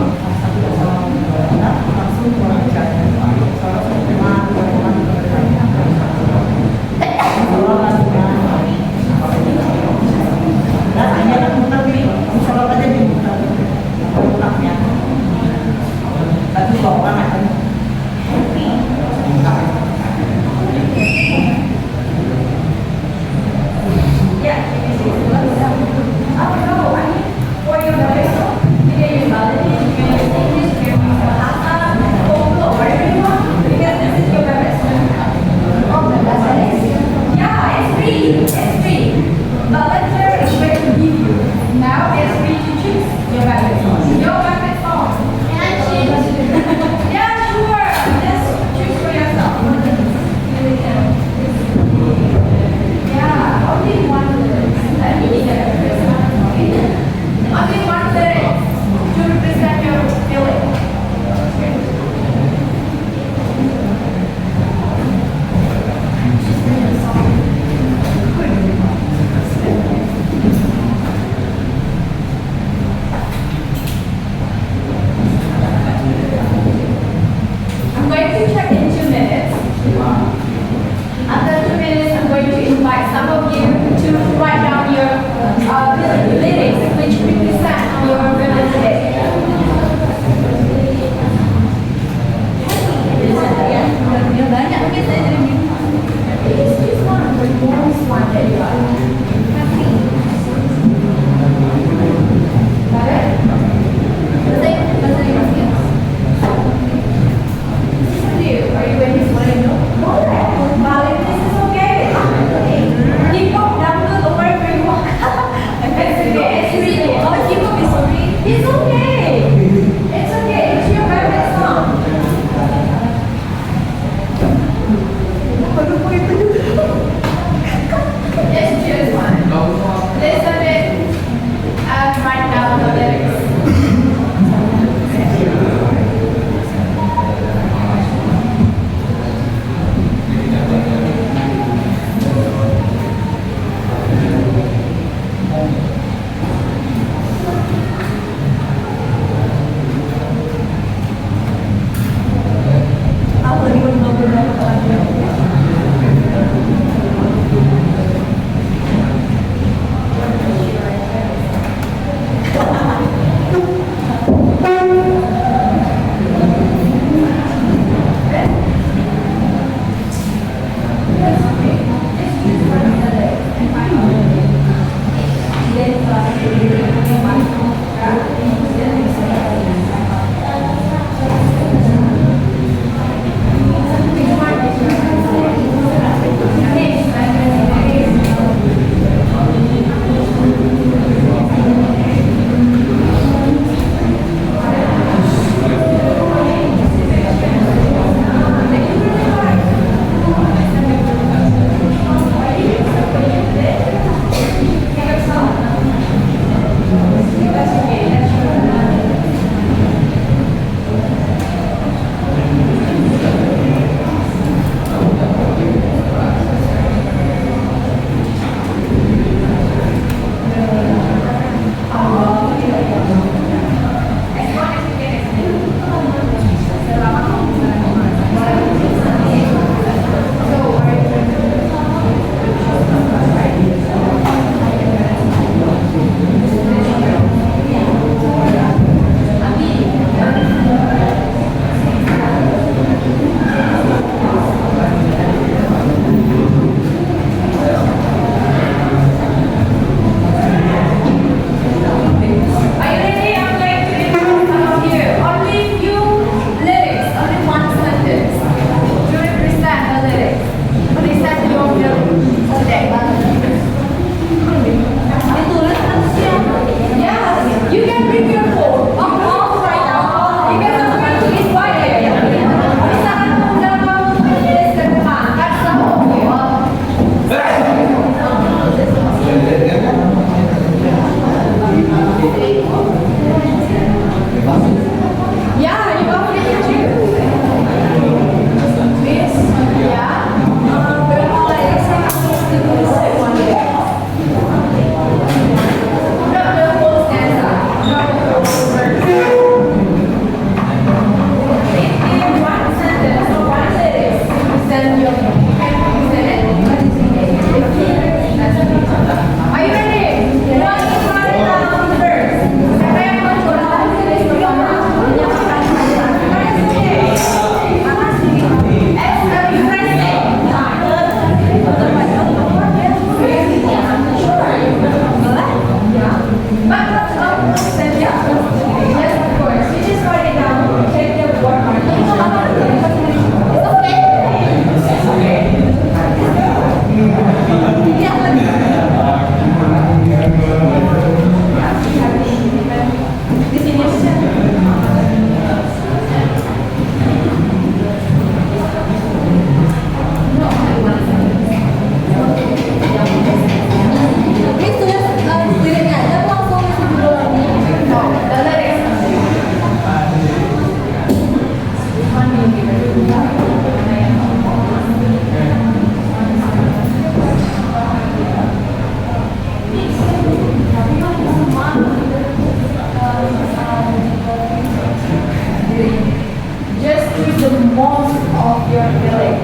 C: of your feeling?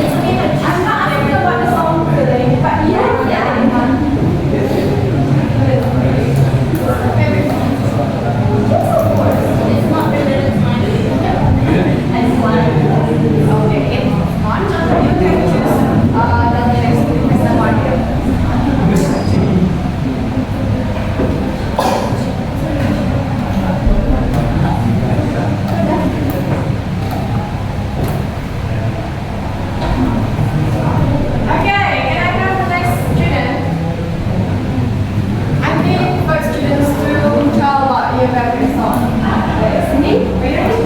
E: It's okay, but
C: I'm not asking about the song feeling, but yeah.
E: favorite song. Yes, of course. It's not related to my anyone.
C: Okay, it's not. You can choose the lyrics to present one here. Okay, can I have the next student? I need first students to tell about your favorite song. Cindy, are you ready?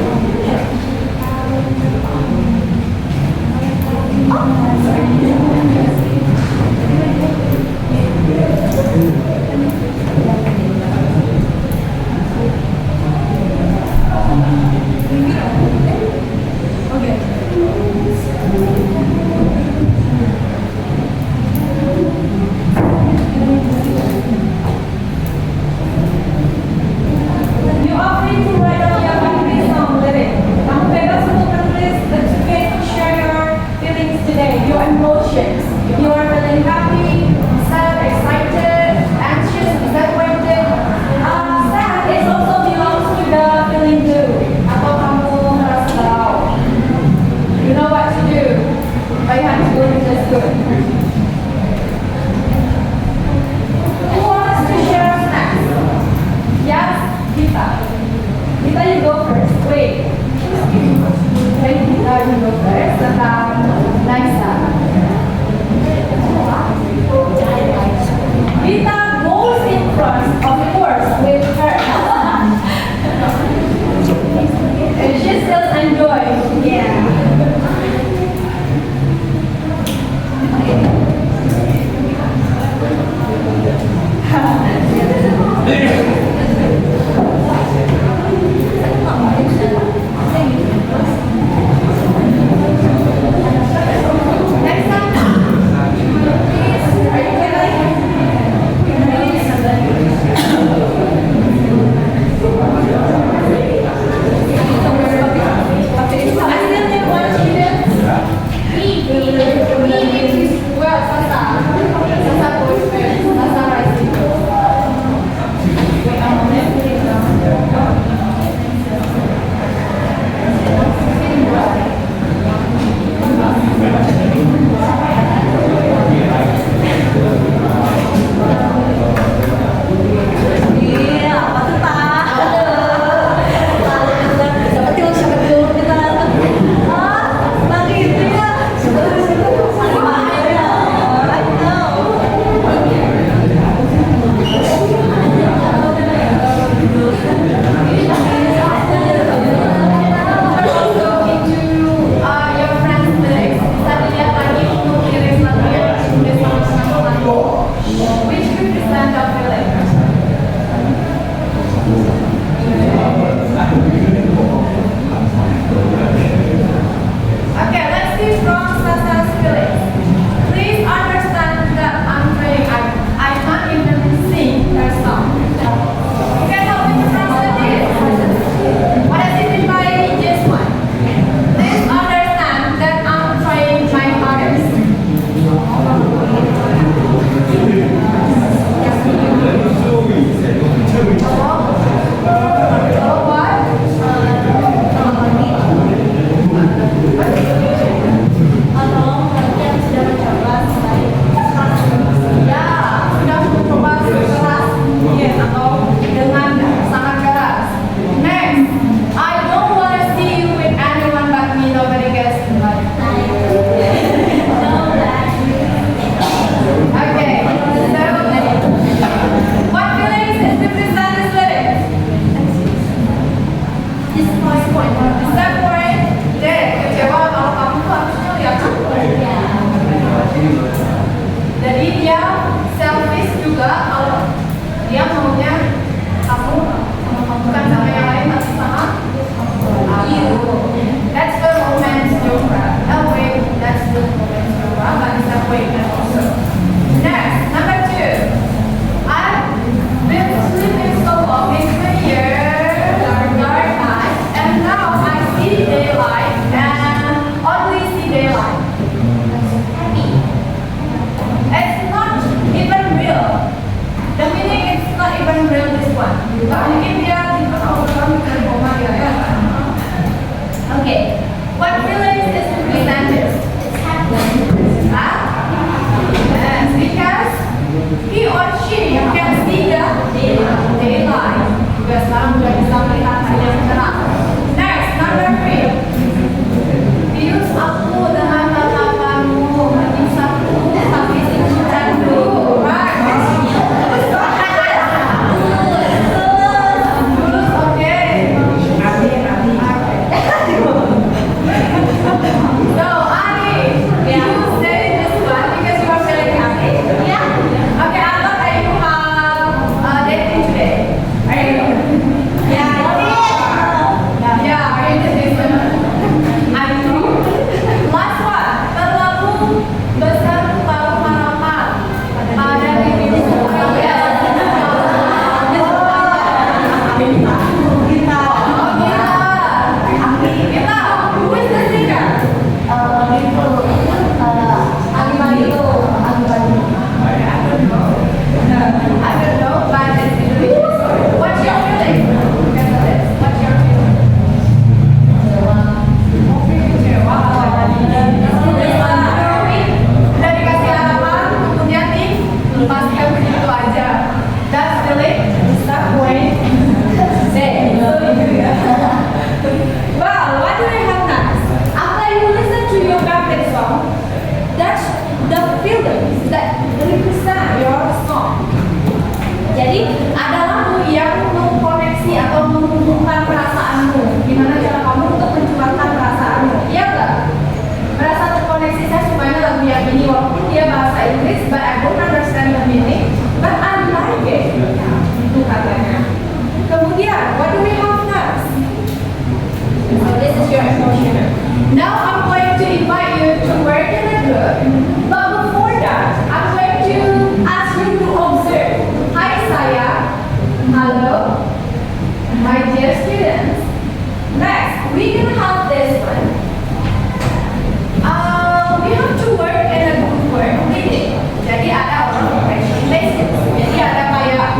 C: You are free to write down your favorite song lyric. Kamu bebas untuk menulis. It's okay to share your feelings today, your emotions. You are feeling happy, sad, excited, anxious, disappointed. Sad is also belongs to the feeling too. Atau kamu merasa galau. You know what to do. All you have to do is just do it. Who wants to share next? Yes, Gita. Gita, you go first. Wait. Okay, Gita, you go first. Tentang Naisa. Gita goes in front, of course, with her. And she still enjoys. Yeah. Next up. Please, are you I still need one student. Well, Sasa goes first. Sasa rising. Wait a Which represent your feelings? Okay, let's see from Sasa's feelings. Please understand that I can't even sing her song. You can help me to translate this. What does it mean by this one? Please understand that I'm trying my hardest. gimana cara kamu untuk mencurahkan perasaanmu, iya nggak? Merasa terkoneksi, saya sukanya lagu yang ini walaupun dia bahasa Inggris, but I don't understand the meaning, but I like it. Itu katanya. Kemudian, what do we have next? So this is your emotion. Now I'm going to invite you to work in a group, but before that, I'm going to ask you to observe. Hi saya, hello, my dear students. Next, we can have this one. We have to work in a group work meeting. Jadi ada orang operation basis. Jadi ada kayak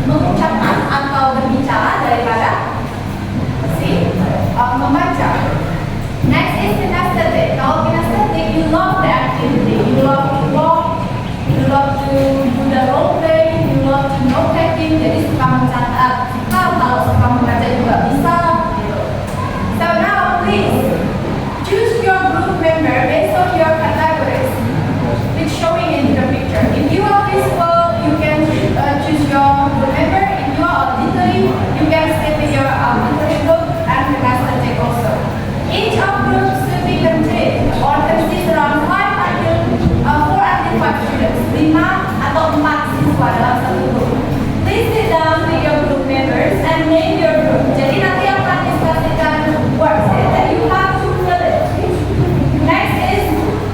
C: mengucapkan atau berbicara daripada membaca. Next is kinesthetic. Kalau kinesthetic, you love the activity. You love to walk, you love to do the role play, you love to note taking. Jadi suka mencatat, kalau suka membaca juga bisa. Gitu. So now please choose your group member based on your categories. It's showing in the picture. If you are visual, you can choose your group member. If you are auditory, you can stay with your auditory group and kinesthetic also. Each of groups should be contained or consist around 4 until 5 students. 5 atau 4 siswa dalam satu group. Please sit down with your group members and name your group. Jadi nanti akan diskusikan words that you have to fill it. Next is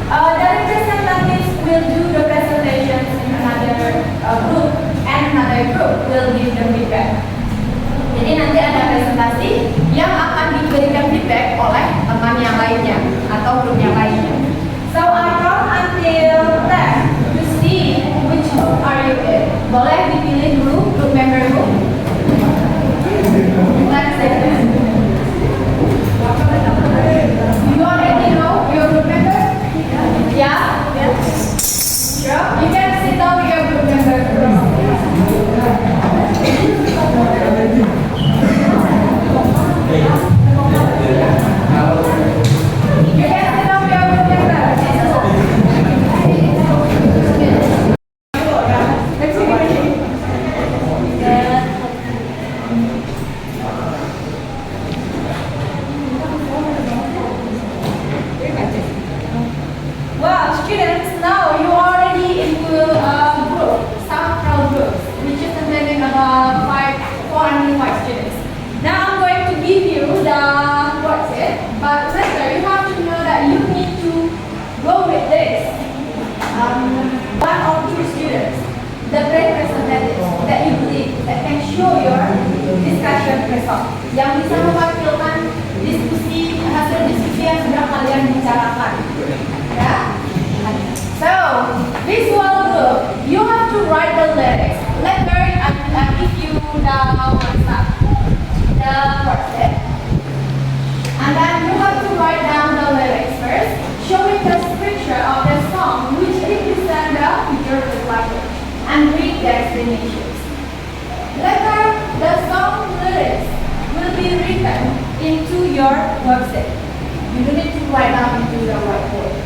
C: the representatives will do the presentations in another group and another group will give the feedback. Jadi nanti ada presentasi yang akan diberikan feedback oleh teman yang lainnya atau grup yang lainnya. So I count until 10 to see which group are you in. Boleh dipilih dulu group member group. Let's say you already know your group member? Yeah? Sure? You can sit down with your group member group. Well, students, now you already into group, several groups, which is containing about 4 and 5 students. Now I'm going to give you the worksheet, but later you have to know that you need to go with this. 1 or 2 students, the representatives that you believe that can show your discussion result, yang bisa mewakilkan diskusi, hasil diskusi yang sudah kalian bicarakan. Yeah? So, visual group, you have to write the lyrics. Later, I give you the worksheet. And then you have to write down the lyrics first, showing the scripture of the song which represent the future language, and read the explanations. Later, the song lyrics will be written into your worksheet. You don't need to write down into the whiteboard.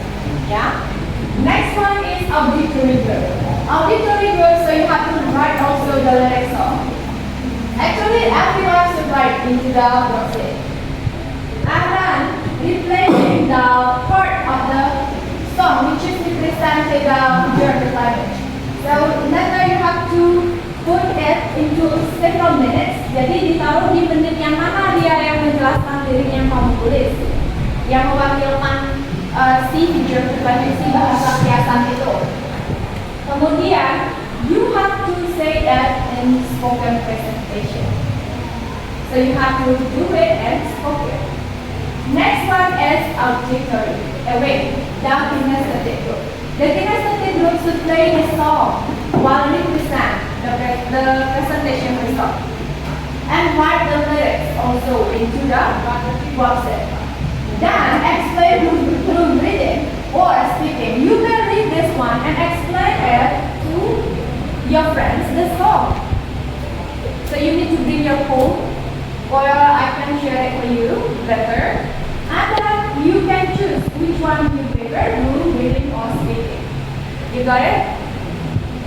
C: Yeah? Next one is auditory group. Auditory group, so you have to write also the lyrics song. Actually, everyone should write into the worksheet. And then, replacing the part of the song which is represented the future language. So, later you have to put it into several minutes. Jadi ditaruh di menit yang mana dia yang menjelaskan lirik yang kamu tulis, yang mewakilkan si future language, si bahasa kiasan itu. Kemudian, you have to say that in spoken presentation. So you have to do it and spoken. Next one is auditory. The kinesthetic group. The kinesthetic group should play the song while represent the presentation result. And write the lyrics also into the worksheet. Then explain through reading or speaking. You can read this one and explain it to your friends the song. So you need to bring your phone, or I can share it for you better. And then you can choose which one you prefer, do reading or speaking. You got it?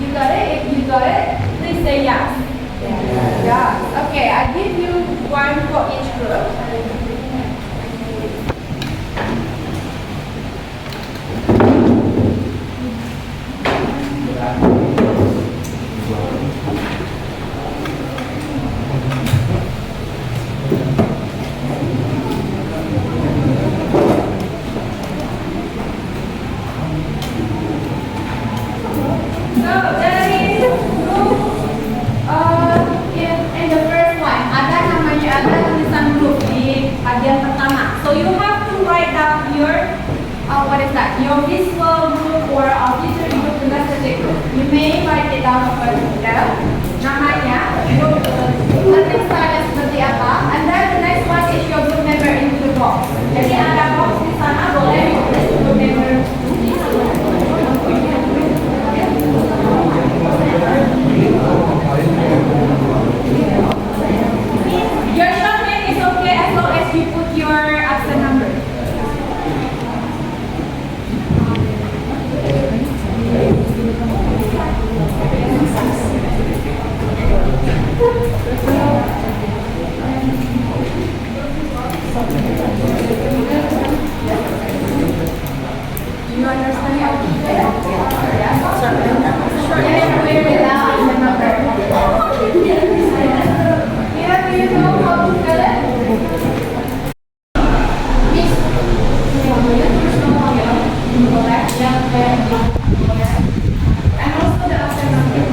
C: You got it? If you got it, please say yes. Yes. Okay, I give you one one for each group. So dari group in the first one ada tulisan group di bagian pertama. So you have to write down your what is that? Your visual group or auditor group dengan subject group. You may write it down over there. Namanya, group learning style seperti apa. And then the next one is your group member into the box. Jadi ada box di sana boleh ditulis group member. Your short name is okay as long as you put your absent number. Do you understand how to do that? Yeah. Short name without absent number. Yeah, do you know how to spell it? Yes. And also the absent number.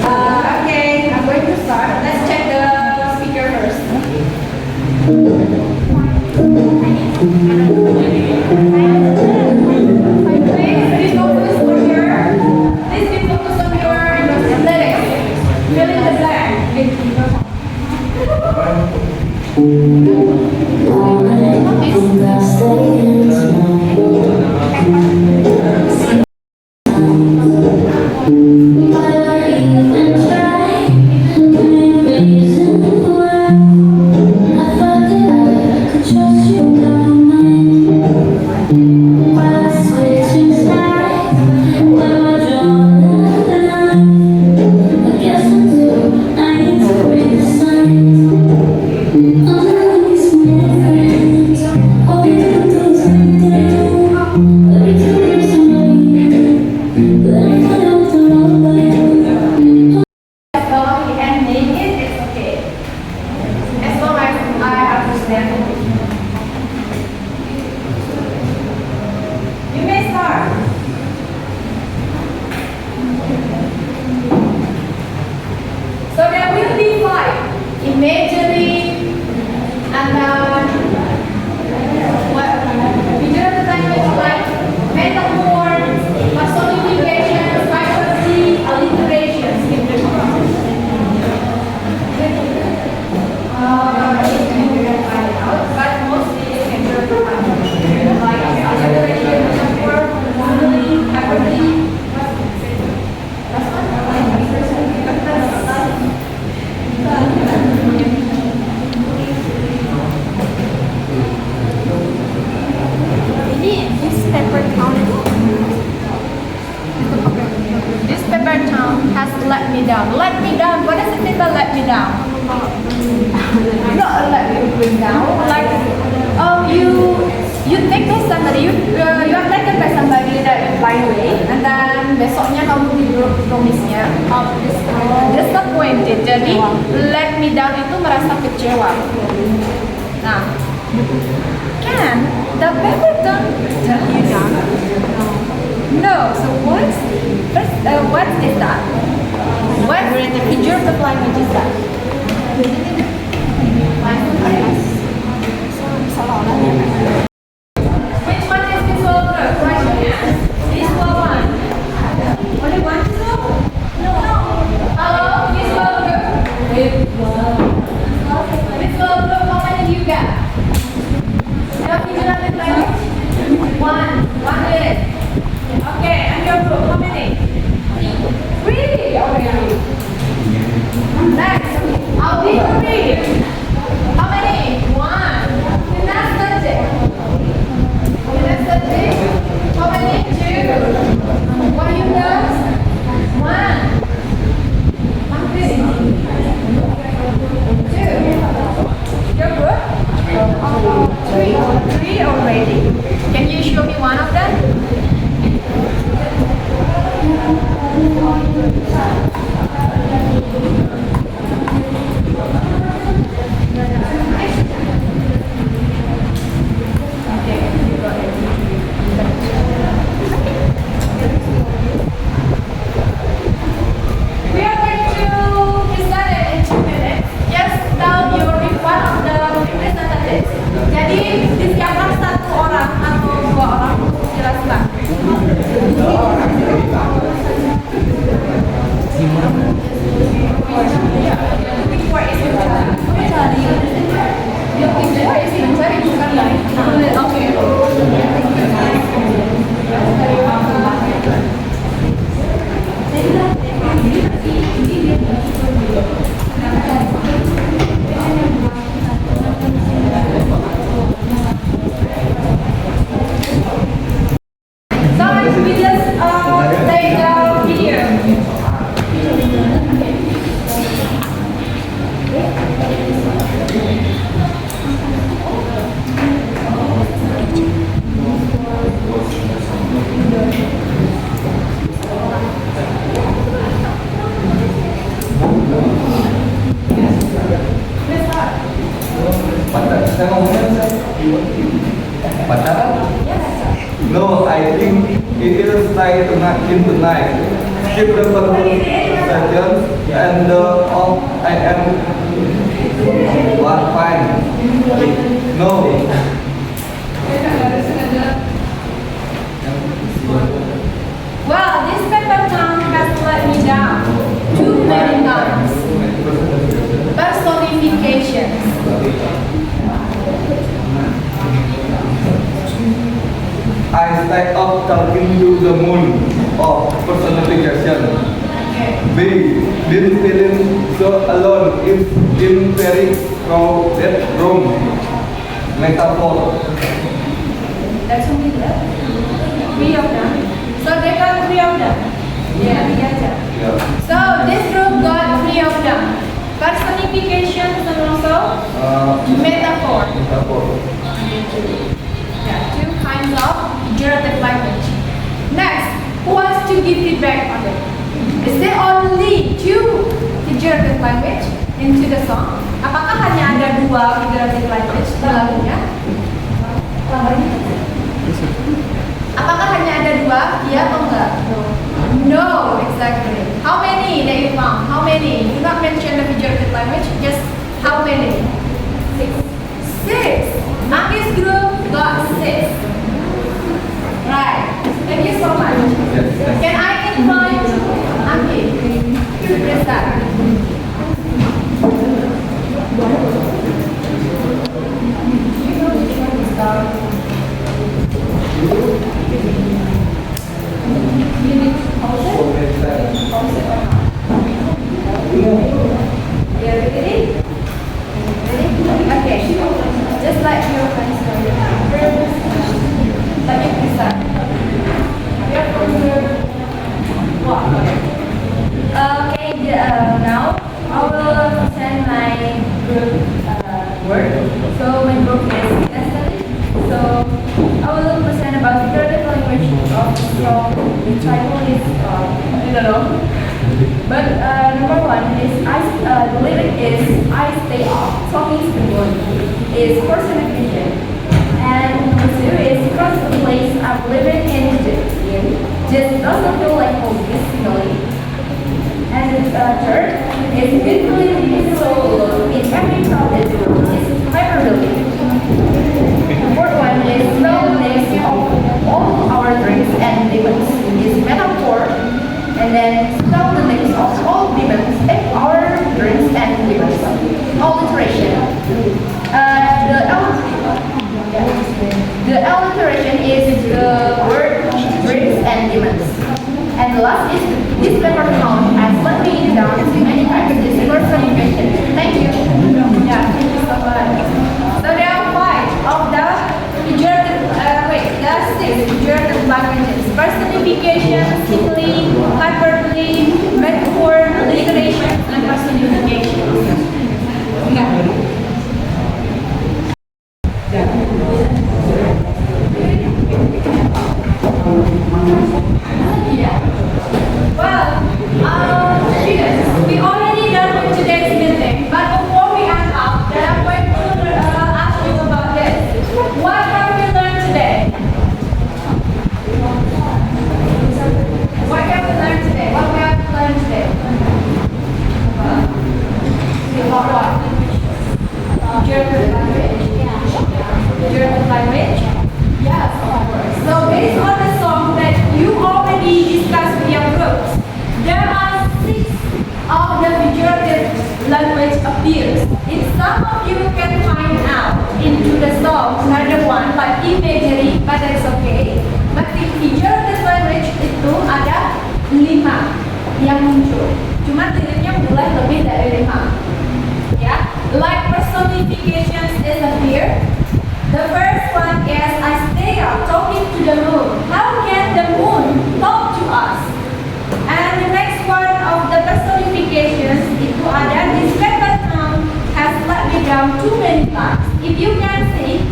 C: Okay, I'm going to start. Let's check the speaker first. Please focus on your athletics. Fill in the blank. Besoknya kamu tidur promisnya disappointed. Jadi let me down itu merasa kecewa. Nah, can the paper don't let you down? No. So what is that? What figure of language is that? Which one is visual group? Raise your hand. Visual one. Only one visual? No. Hello, visual group. Visual group, how many do you got? Your visual language? One. One is. Okay, and your group, how many? Three. Okay. Next, auditory. How many? One. Kinesthetic. Kinesthetic. How many? Two. What you got? One. Okay. Two. You're good? Three. Three already. Can you show me one of them? We are going to present it in 2 minutes. Just tell you one of the representatives. Jadi disiapkan satu orang atau dua orang untuk menjelaskan. So we just take the video.
F: No, I think it will stay tonight. Keep the sessions and all I am one fine. No.
C: Well, this paper tongue has let me down too many times. Personifications.
F: I stay up talking to the moon of personification. B. Been feeling so alone in very crowded room. Metaphor.
C: That's only that. 3 of them. So they got 3 of them. Yeah,
F: Yeah.
C: so this group got 3 of them. Personifications and also metaphor.
F: Metaphor.
C: Yeah, 2 kinds of figurative language. Next, who wants to give feedback on it? Is there only 2 figurative language into the song? Apakah hanya ada 2 figurative language di lagunya? Apakah hanya ada 2? Iya atau enggak? No, exactly. How many that you found? How many? Do not mention the figurative language. Just how many? 6. Aki's group got 6. Right. Thank you so much. Can I invite Aki to present? Yeah, ready? Okay. Just like your friends know. Let me present.
E: Okay, now I will present my group work. So my group is kinesthetic. So I will present about figurative language of the song. The title is I don't know. But number 1 is the lyric is I stay up, talking to the moon is personification. And number 2 is because the place I'm living in just doesn't feel like home physically. And the third is feeling so alone in every crowded room is hyperbole. The fourth one is smell the mix of all our drinks and demons is metaphor. And then smell the mix of all demons and our drinks and demons. Alliteration. The alliteration is the word drinks and demons. And the last is this paper count has let me down too many times. This person
C: Well, students, we already done with today's meeting, but before we end up, then I'm going to ask you about this. What have we learned today? What have we learned today? What we have learned today? About what? German language. German language? Yes, of course. So based on the song that you already discussed with your groups, there are 6 of the figurative language appears. If some of you can find out into the song another one like imagery, but that's okay. But the figurative language itu ada 5 yang muncul. Cuma liriknya mulai lebih dari 5. Ya, like personifications is appear. The first one is I stay up talking to the moon. How can the moon talk to us? And the next one of the personifications itu ada this second noun has let me down too many times. If you can see,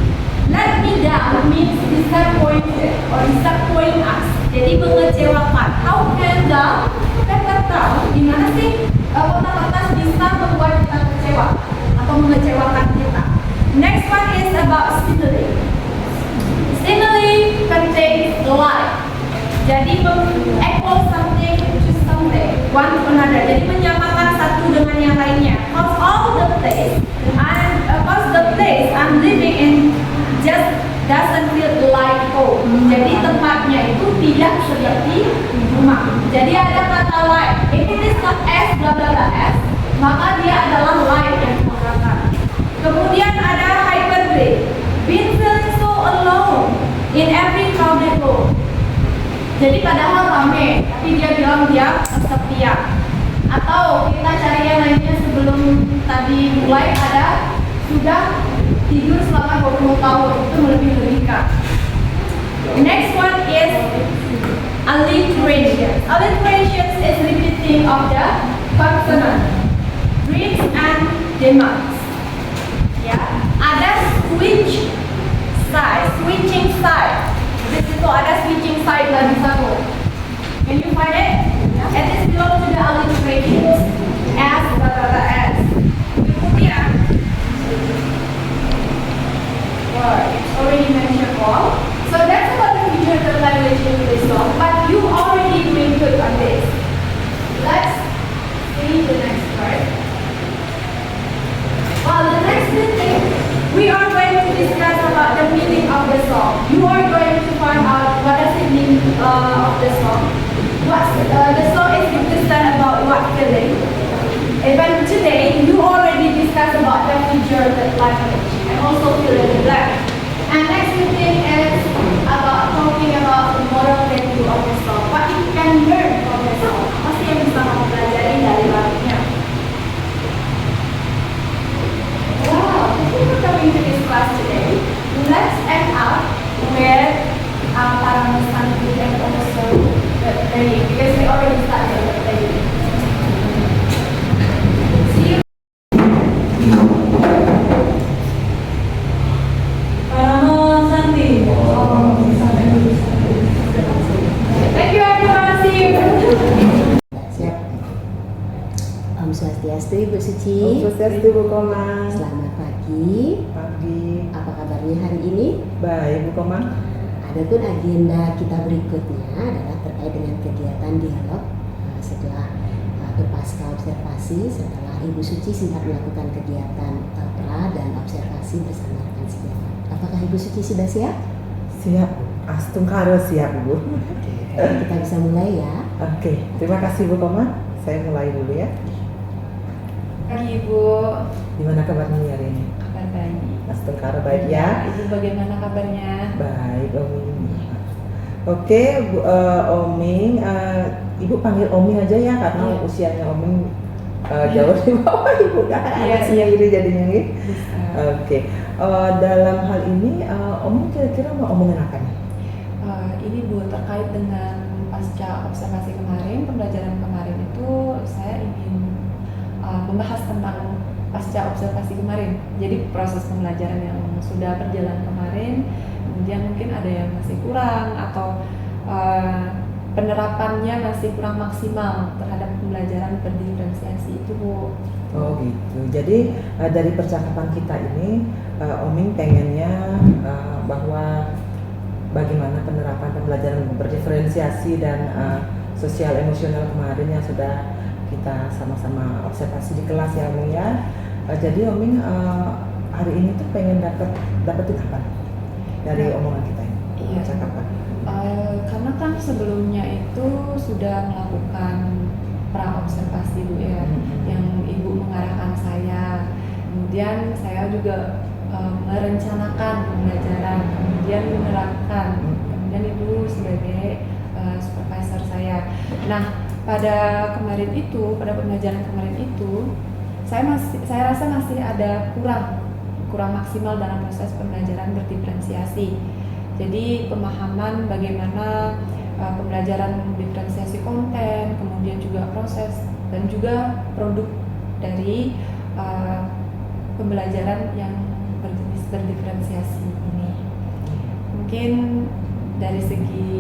C: let me down means disappointed or disappoint us. Jadi mengecewakan. How can the kita nggak tahu gimana sih kota kertas bisa membuat kita kecewa atau mengecewakan kita. Next one is about simile. Simile contains like. Jadi equal something to something, one to another. Jadi menyamakan satu dengan yang lainnya. Cause all the place, cause the place I'm living in just doesn't feel like home. Jadi tempatnya itu tidak seperti rumah. Jadi ada kata like. If it is not s bla bla bla s, maka dia adalah like yang digunakan. Kemudian ada hyperbole. Been feeling so alone in every crowded room. Jadi padahal rame, tapi dia bilang dia kesepian. Atau kita cari yang lainnya sebelum tadi mulai ada sudah tidur selama 20 tahun, itu lebih-lebihkan. Next one is alliteration. Alliteration is repeating of the consonant, dreams and demands. Ya, ada switching side. Di situ ada switching side lagi satu. Can you find it? And this belongs to the alliterations. S, kata S. Kemudian, it's already mentioned all. So that's about the features of language in this song. But you already doing good on this. Let's see the next part. Well, the next thing, we are going to discuss about the meaning of the song. You are going to find out what does it mean of the song. The song is consistent about what feeling. Even today, you already discussed about the figurative language and also fill in the blank. And next thing is about talking about the moral value of the song. What you can learn from the song. Apa sih yang bisa kamu pelajari dari lagunya? Wow, before coming to this class today, let's end up with Paramasantri and also the training because we already started the training. See you. Paramasantri. Thank you everyone. See you.
G: Siap. Om Swastiastu Ibu Suci.
A: Om Swastiastu Bu Komang.
G: Selamat pagi.
A: Pagi.
G: Apa kabarnya hari ini?
A: Baik Bu Komang.
G: Adapun agenda kita berikutnya adalah terkait dengan kegiatan dialog setelah pasca observasi, setelah Ibu Suci sempat melakukan kegiatan pra dan observasi bersama rekan sejawat. Apakah Ibu Suci sudah siap?
A: Siap. Astungkara siap Bu.
G: Kita bisa mulai ya.
A: Oke, terima kasih Bu Komang. Saya mulai dulu ya.
B: Pagi Ibu,
A: Gimana kabarnya hari ini?
B: kabar baik.
A: Astungkara baik ya.
B: Ibu bagaimana kabarnya?
A: Baik, Oming. Oke, Oming, Ibu panggil Oming aja ya karena
B: Iya.
A: usianya Oming jauh di bawah Ibu kan.
B: Iya,
A: Iya, ini jadinya nih.
B: Bisa.
A: Oke, dalam hal ini Oming kira-kira mau omongin apa nih?
B: Ini Bu, terkait dengan pasca observasi kemarin, pembelajaran kemarin itu saya ingin membahas tentang pasca observasi kemarin. Jadi proses pembelajaran yang sudah berjalan kemarin, kemudian mungkin ada yang masih kurang atau penerapannya masih kurang maksimal terhadap pembelajaran berdiferensiasi itu, Bu.
A: Oh gitu. Jadi dari percakapan kita ini, Oming pengennya bahwa bagaimana penerapan pembelajaran berdiferensiasi dan sosial emosional kemarin yang sudah kita sama-sama observasi di kelas ya, Oming ya. Jadi Oming hari ini tuh pengen dapetin apa dari omongan kita ini?
B: Iya.
A: Percakapan.
B: Karena kan sebelumnya itu sudah melakukan pra-observasi, Bu ya, yang Ibu mengarahkan saya. Kemudian saya juga merencanakan pembelajaran, kemudian menerapkan, kemudian Ibu sebagai supervisor saya. Nah, pada kemarin itu, pada pembelajaran kemarin itu, saya rasa masih ada kurang maksimal dalam proses pembelajaran berdiferensiasi. Jadi pemahaman bagaimana pembelajaran diferensiasi konten, kemudian juga proses dan juga produk dari pembelajaran yang berjenis berdiferensiasi ini. Mungkin dari segi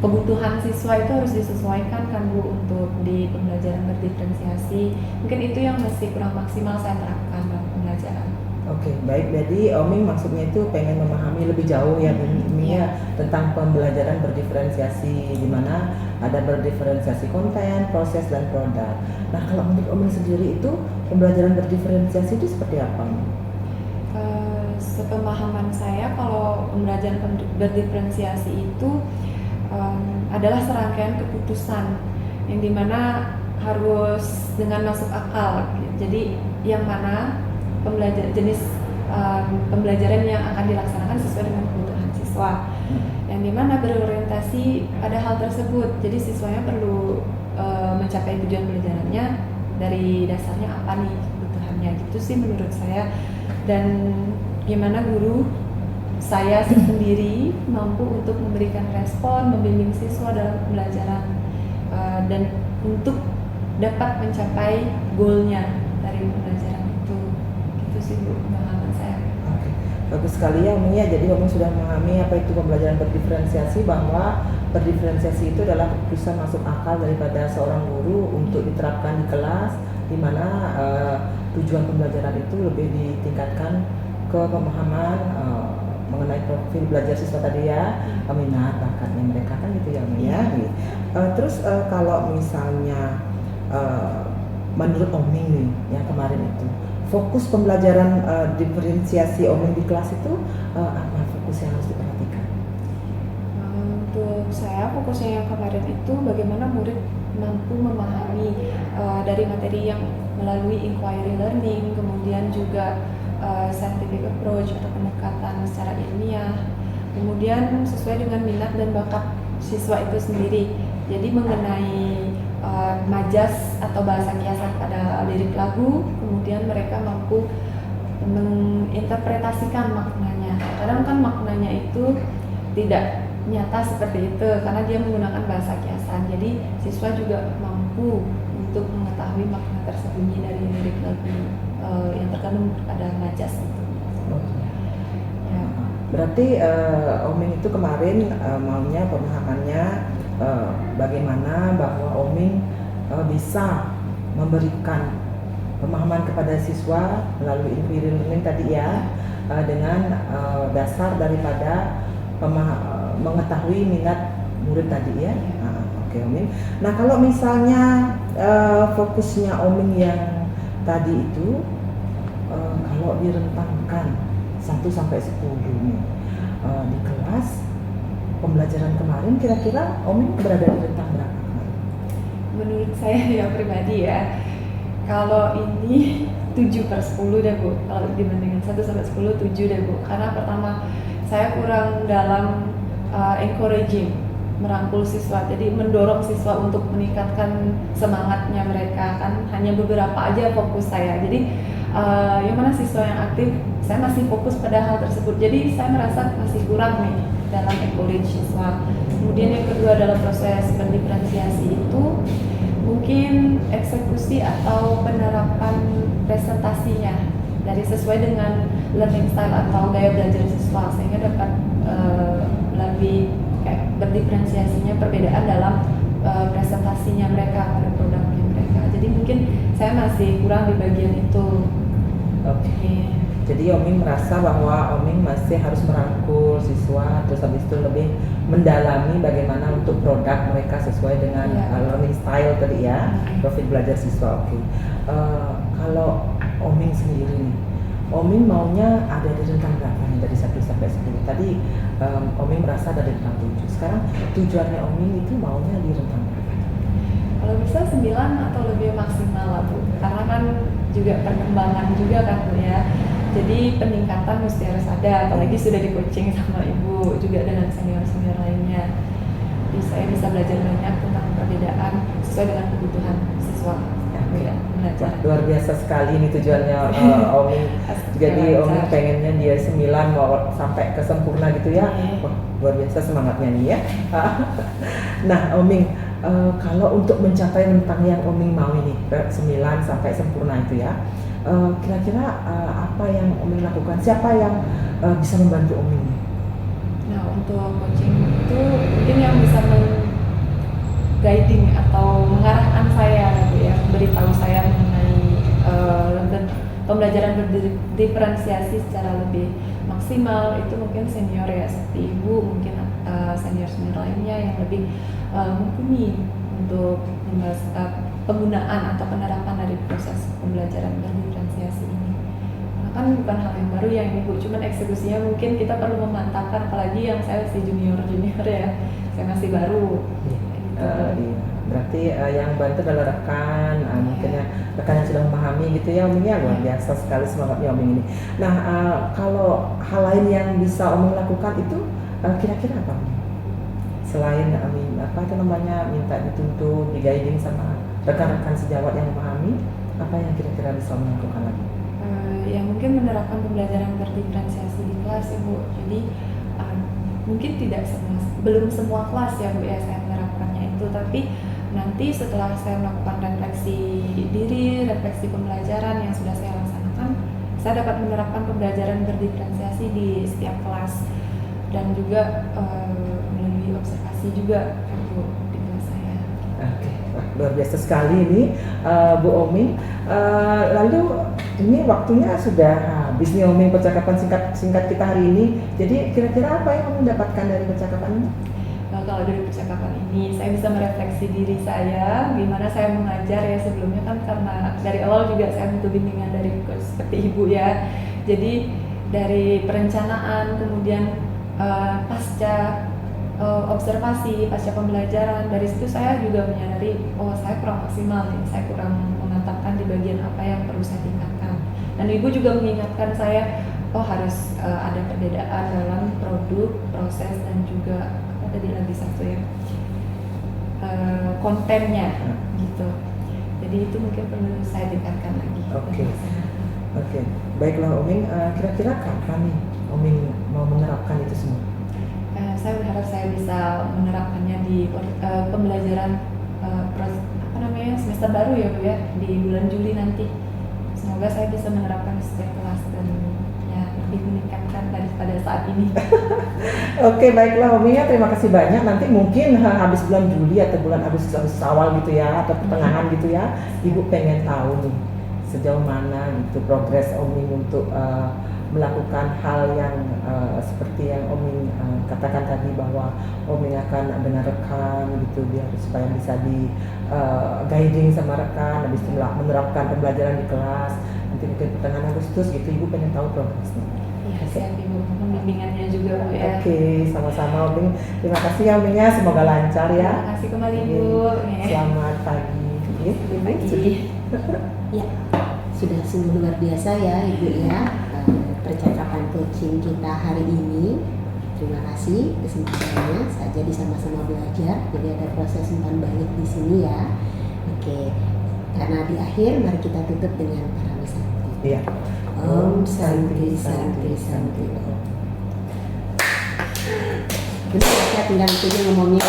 B: kebutuhan siswa itu harus disesuaikan kan, Bu, untuk di pembelajaran berdiferensiasi. Mungkin itu yang masih kurang maksimal saya terapkan dalam pembelajaran.
A: Oke, baik. Jadi Oming maksudnya itu pengen memahami lebih jauh ya, Mia, tentang pembelajaran berdiferensiasi, di mana ada berdiferensiasi konten, proses, dan produk. Nah, kalau menurut Oming sendiri itu pembelajaran berdiferensiasi itu seperti apa?
B: Sepemahaman saya, kalau pembelajaran berdiferensiasi itu adalah serangkaian keputusan yang dimana harus dengan masuk akal. Jadi yang mana jenis pembelajaran yang akan dilaksanakan sesuai dengan kebutuhan siswa, yang dimana berorientasi pada hal tersebut. Jadi siswanya perlu mencapai tujuan pembelajarannya dari dasarnya apa nih kebutuhannya, gitu sih menurut saya. Dan gimana guru saya sendiri mampu untuk memberikan respon, membimbing siswa dalam pembelajaran dan untuk dapat mencapai goalnya dari pembelajaran itu. Itu sih, Bu, pemahaman saya.
A: Oke, bagus sekali ya, Oming ya. Jadi Oming sudah memahami apa itu pembelajaran berdiferensiasi, bahwa berdiferensiasi itu adalah keputusan masuk akal daripada seorang guru untuk diterapkan di kelas, di mana tujuan pembelajaran itu lebih ditingkatkan ke pemahaman mengenai profil belajar siswa tadi ya, minat bakatnya mereka kan gitu ya, Oming ya. Terus kalau misalnya menurut Oming nih yang kemarin itu, fokus pembelajaran diferensiasi Oming di kelas itu apa fokus yang harus diperhatikan?
B: Untuk saya fokusnya yang kemarin itu bagaimana murid mampu memahami dari materi yang melalui inquiry learning, kemudian juga scientific approach atau pendekatan secara ilmiah, kemudian sesuai dengan minat dan bakat siswa itu sendiri. Jadi mengenai majas atau bahasa kiasan pada lirik lagu, kemudian mereka mampu menginterpretasikan maknanya. Kadang kan maknanya itu tidak nyata seperti itu karena dia menggunakan bahasa kiasan. Jadi siswa juga mampu untuk mengetahui makna tersembunyi dari lirik lagu yang terkandung pada majas itu. Ya.
A: Berarti Oming itu kemarin maunya pemahamannya bagaimana bahwa Oming bisa memberikan pemahaman kepada siswa melalui inquiry learning tadi ya, dengan dasar daripada mengetahui minat murid tadi ya. Oke, Oming. Nah, kalau misalnya fokusnya Oming yang tadi itu kalau direntangkan 1 sampai 10 nih, di kelas pembelajaran kemarin kira-kira Oming berada di rentang berapa kemarin?
B: Menurut saya yang pribadi ya, kalau ini 7/10 deh, Bu. Kalau dibandingkan 1 sampai 10, 7 deh, Bu. Karena pertama saya kurang dalam encouraging, merangkul siswa, jadi mendorong siswa untuk meningkatkan semangatnya mereka. Kan hanya beberapa aja fokus saya, jadi yang mana siswa yang aktif saya masih fokus pada hal tersebut, jadi saya merasa masih kurang nih dalam encourage siswa. Kemudian yang kedua dalam proses berdiferensiasi itu mungkin eksekusi atau penerapan presentasinya dari sesuai dengan learning style atau gaya belajar siswa sehingga dapat lebih kayak berdiferensiasinya perbedaan dalam presentasinya mereka pada produknya mereka. Jadi mungkin saya masih kurang di bagian itu.
A: Oke. Jadi Oming merasa bahwa Oming masih harus merangkul siswa, terus habis itu lebih mendalami bagaimana untuk produk mereka sesuai dengan learning style tadi ya, profil belajar siswa. Oke. Kalau Oming sendiri nih, Oming maunya ada di rentang berapa nih dari 1 sampai 10? Tadi Oming merasa ada di rentang 7. Sekarang tujuannya Oming itu maunya di rentang berapa?
B: Kalau bisa 9 atau lebih maksimal lah Bu, karena kan juga perkembangan juga kan Bu ya. Jadi peningkatan mesti harus ada, apalagi sudah di coaching sama Ibu juga dengan senior-senior lainnya. Jadi saya bisa belajar banyak tentang perbedaan sesuai dengan kebutuhan siswa. Ya, belajar.
A: Luar biasa sekali ini tujuannya Oming. Jadi Oming pengennya dia 9 mau sampai ke sempurna gitu ya. Wah, luar biasa semangatnya nih ya. Nah Oming, kalau untuk mencapai rentang yang Oming mau ini 9 sampai sempurna itu ya, kira-kira apa yang Oming lakukan? Siapa yang bisa membantu Oming?
B: Nah untuk coaching itu mungkin yang bisa guiding atau mengarahkan saya gitu ya, beritahu saya mengenai pembelajaran berdiferensiasi secara lebih maksimal itu mungkin senior ya seperti Ibu, mungkin senior-senior lainnya yang lebih mumpuni untuk membahas penggunaan atau penerapan dari proses pembelajaran berdiferensiasi ini. Karena kan bukan hal yang baru ya ini Bu, cuman eksekusinya mungkin kita perlu memantapkan, apalagi yang saya masih junior ya, saya masih baru.
A: Iya. Berarti yang bantu adalah rekan, mungkin ya rekan yang sudah memahami gitu ya Oming ya. Luar biasa sekali semangatnya Oming ini. Nah kalau hal lain yang bisa Oming lakukan itu kira-kira apa? Selain apa itu namanya minta dituntun, di guiding sama rekan-rekan sejawat yang memahami, apa yang kira-kira bisa Oming lakukan lagi?
B: Ya mungkin menerapkan pembelajaran berdiferensiasi di kelas Ibu. Jadi mungkin belum semua kelas ya Bu ya saya menerapkannya itu, tapi nanti setelah saya melakukan refleksi diri, refleksi pembelajaran yang sudah saya laksanakan, saya dapat menerapkan pembelajaran berdiferensiasi di setiap kelas dan juga melalui observasi juga kan Bu di kelas saya.
A: Oke, luar biasa sekali ini Bu Oming. Lalu ini waktunya sudah habis nih Oming, percakapan singkat kita hari ini. Jadi kira-kira apa yang Oming dapatkan dari percakapan ini?
B: Kalau dari percakapan ini saya bisa merefleksi diri saya, gimana saya mengajar ya sebelumnya kan karena dari awal juga saya butuh bimbingan dari coach seperti Ibu ya. Jadi dari perencanaan kemudian pasca observasi, pasca pembelajaran, dari situ saya juga menyadari oh saya kurang maksimal nih, saya kurang memantapkan di bagian apa yang perlu saya tingkatkan. Dan Ibu juga mengingatkan saya oh harus ada perbedaan dalam produk, proses dan juga tadi lagi satu ya kontennya gitu. Jadi itu mungkin perlu saya tingkatkan lagi.
A: Oke. Baiklah Oming, kira-kira kapan nih Oming mau menerapkan itu semua?
B: Saya berharap saya bisa menerapkannya di pembelajaran semester baru ya Bu ya, di bulan Juli nanti. Semoga saya bisa menerapkan di setiap kelas dan ya lebih meningkatkan daripada saat ini.
A: Oke, baiklah Oming ya, terima kasih banyak. Nanti mungkin habis bulan Juli atau bulan Agustus awal gitu ya, atau pertengahan gitu ya, Ibu pengen tahu nih sejauh mana gitu progres Oming untuk melakukan hal yang seperti yang Oming katakan tadi, bahwa Oming akan benar rekan gitu biar supaya bisa di guiding sama rekan, habis itu menerapkan pembelajaran di kelas. Nanti mungkin pertengahan Agustus gitu Ibu pengen tahu progresnya.
B: Iya, siap Ibu, pembimbingannya juga Bu ya.
A: Oke, sama-sama Oming. Terima kasih ya Oming ya, semoga lancar ya.
B: Terima kasih kembali Ibu.
A: Selamat pagi.
G: Ya, sudah sungguh luar biasa ya Ibu ya, percakapan coaching kita hari ini. Terima kasih kesempatannya, saya jadi sama-sama belajar. Jadi ada proses umpan balik di sini ya. Oke, karena di akhir mari kita tutup dengan parami santi.
A: Iya.
G: Om Santi Santi Santi Om. Benar, saya tinggal itu ngomongnya.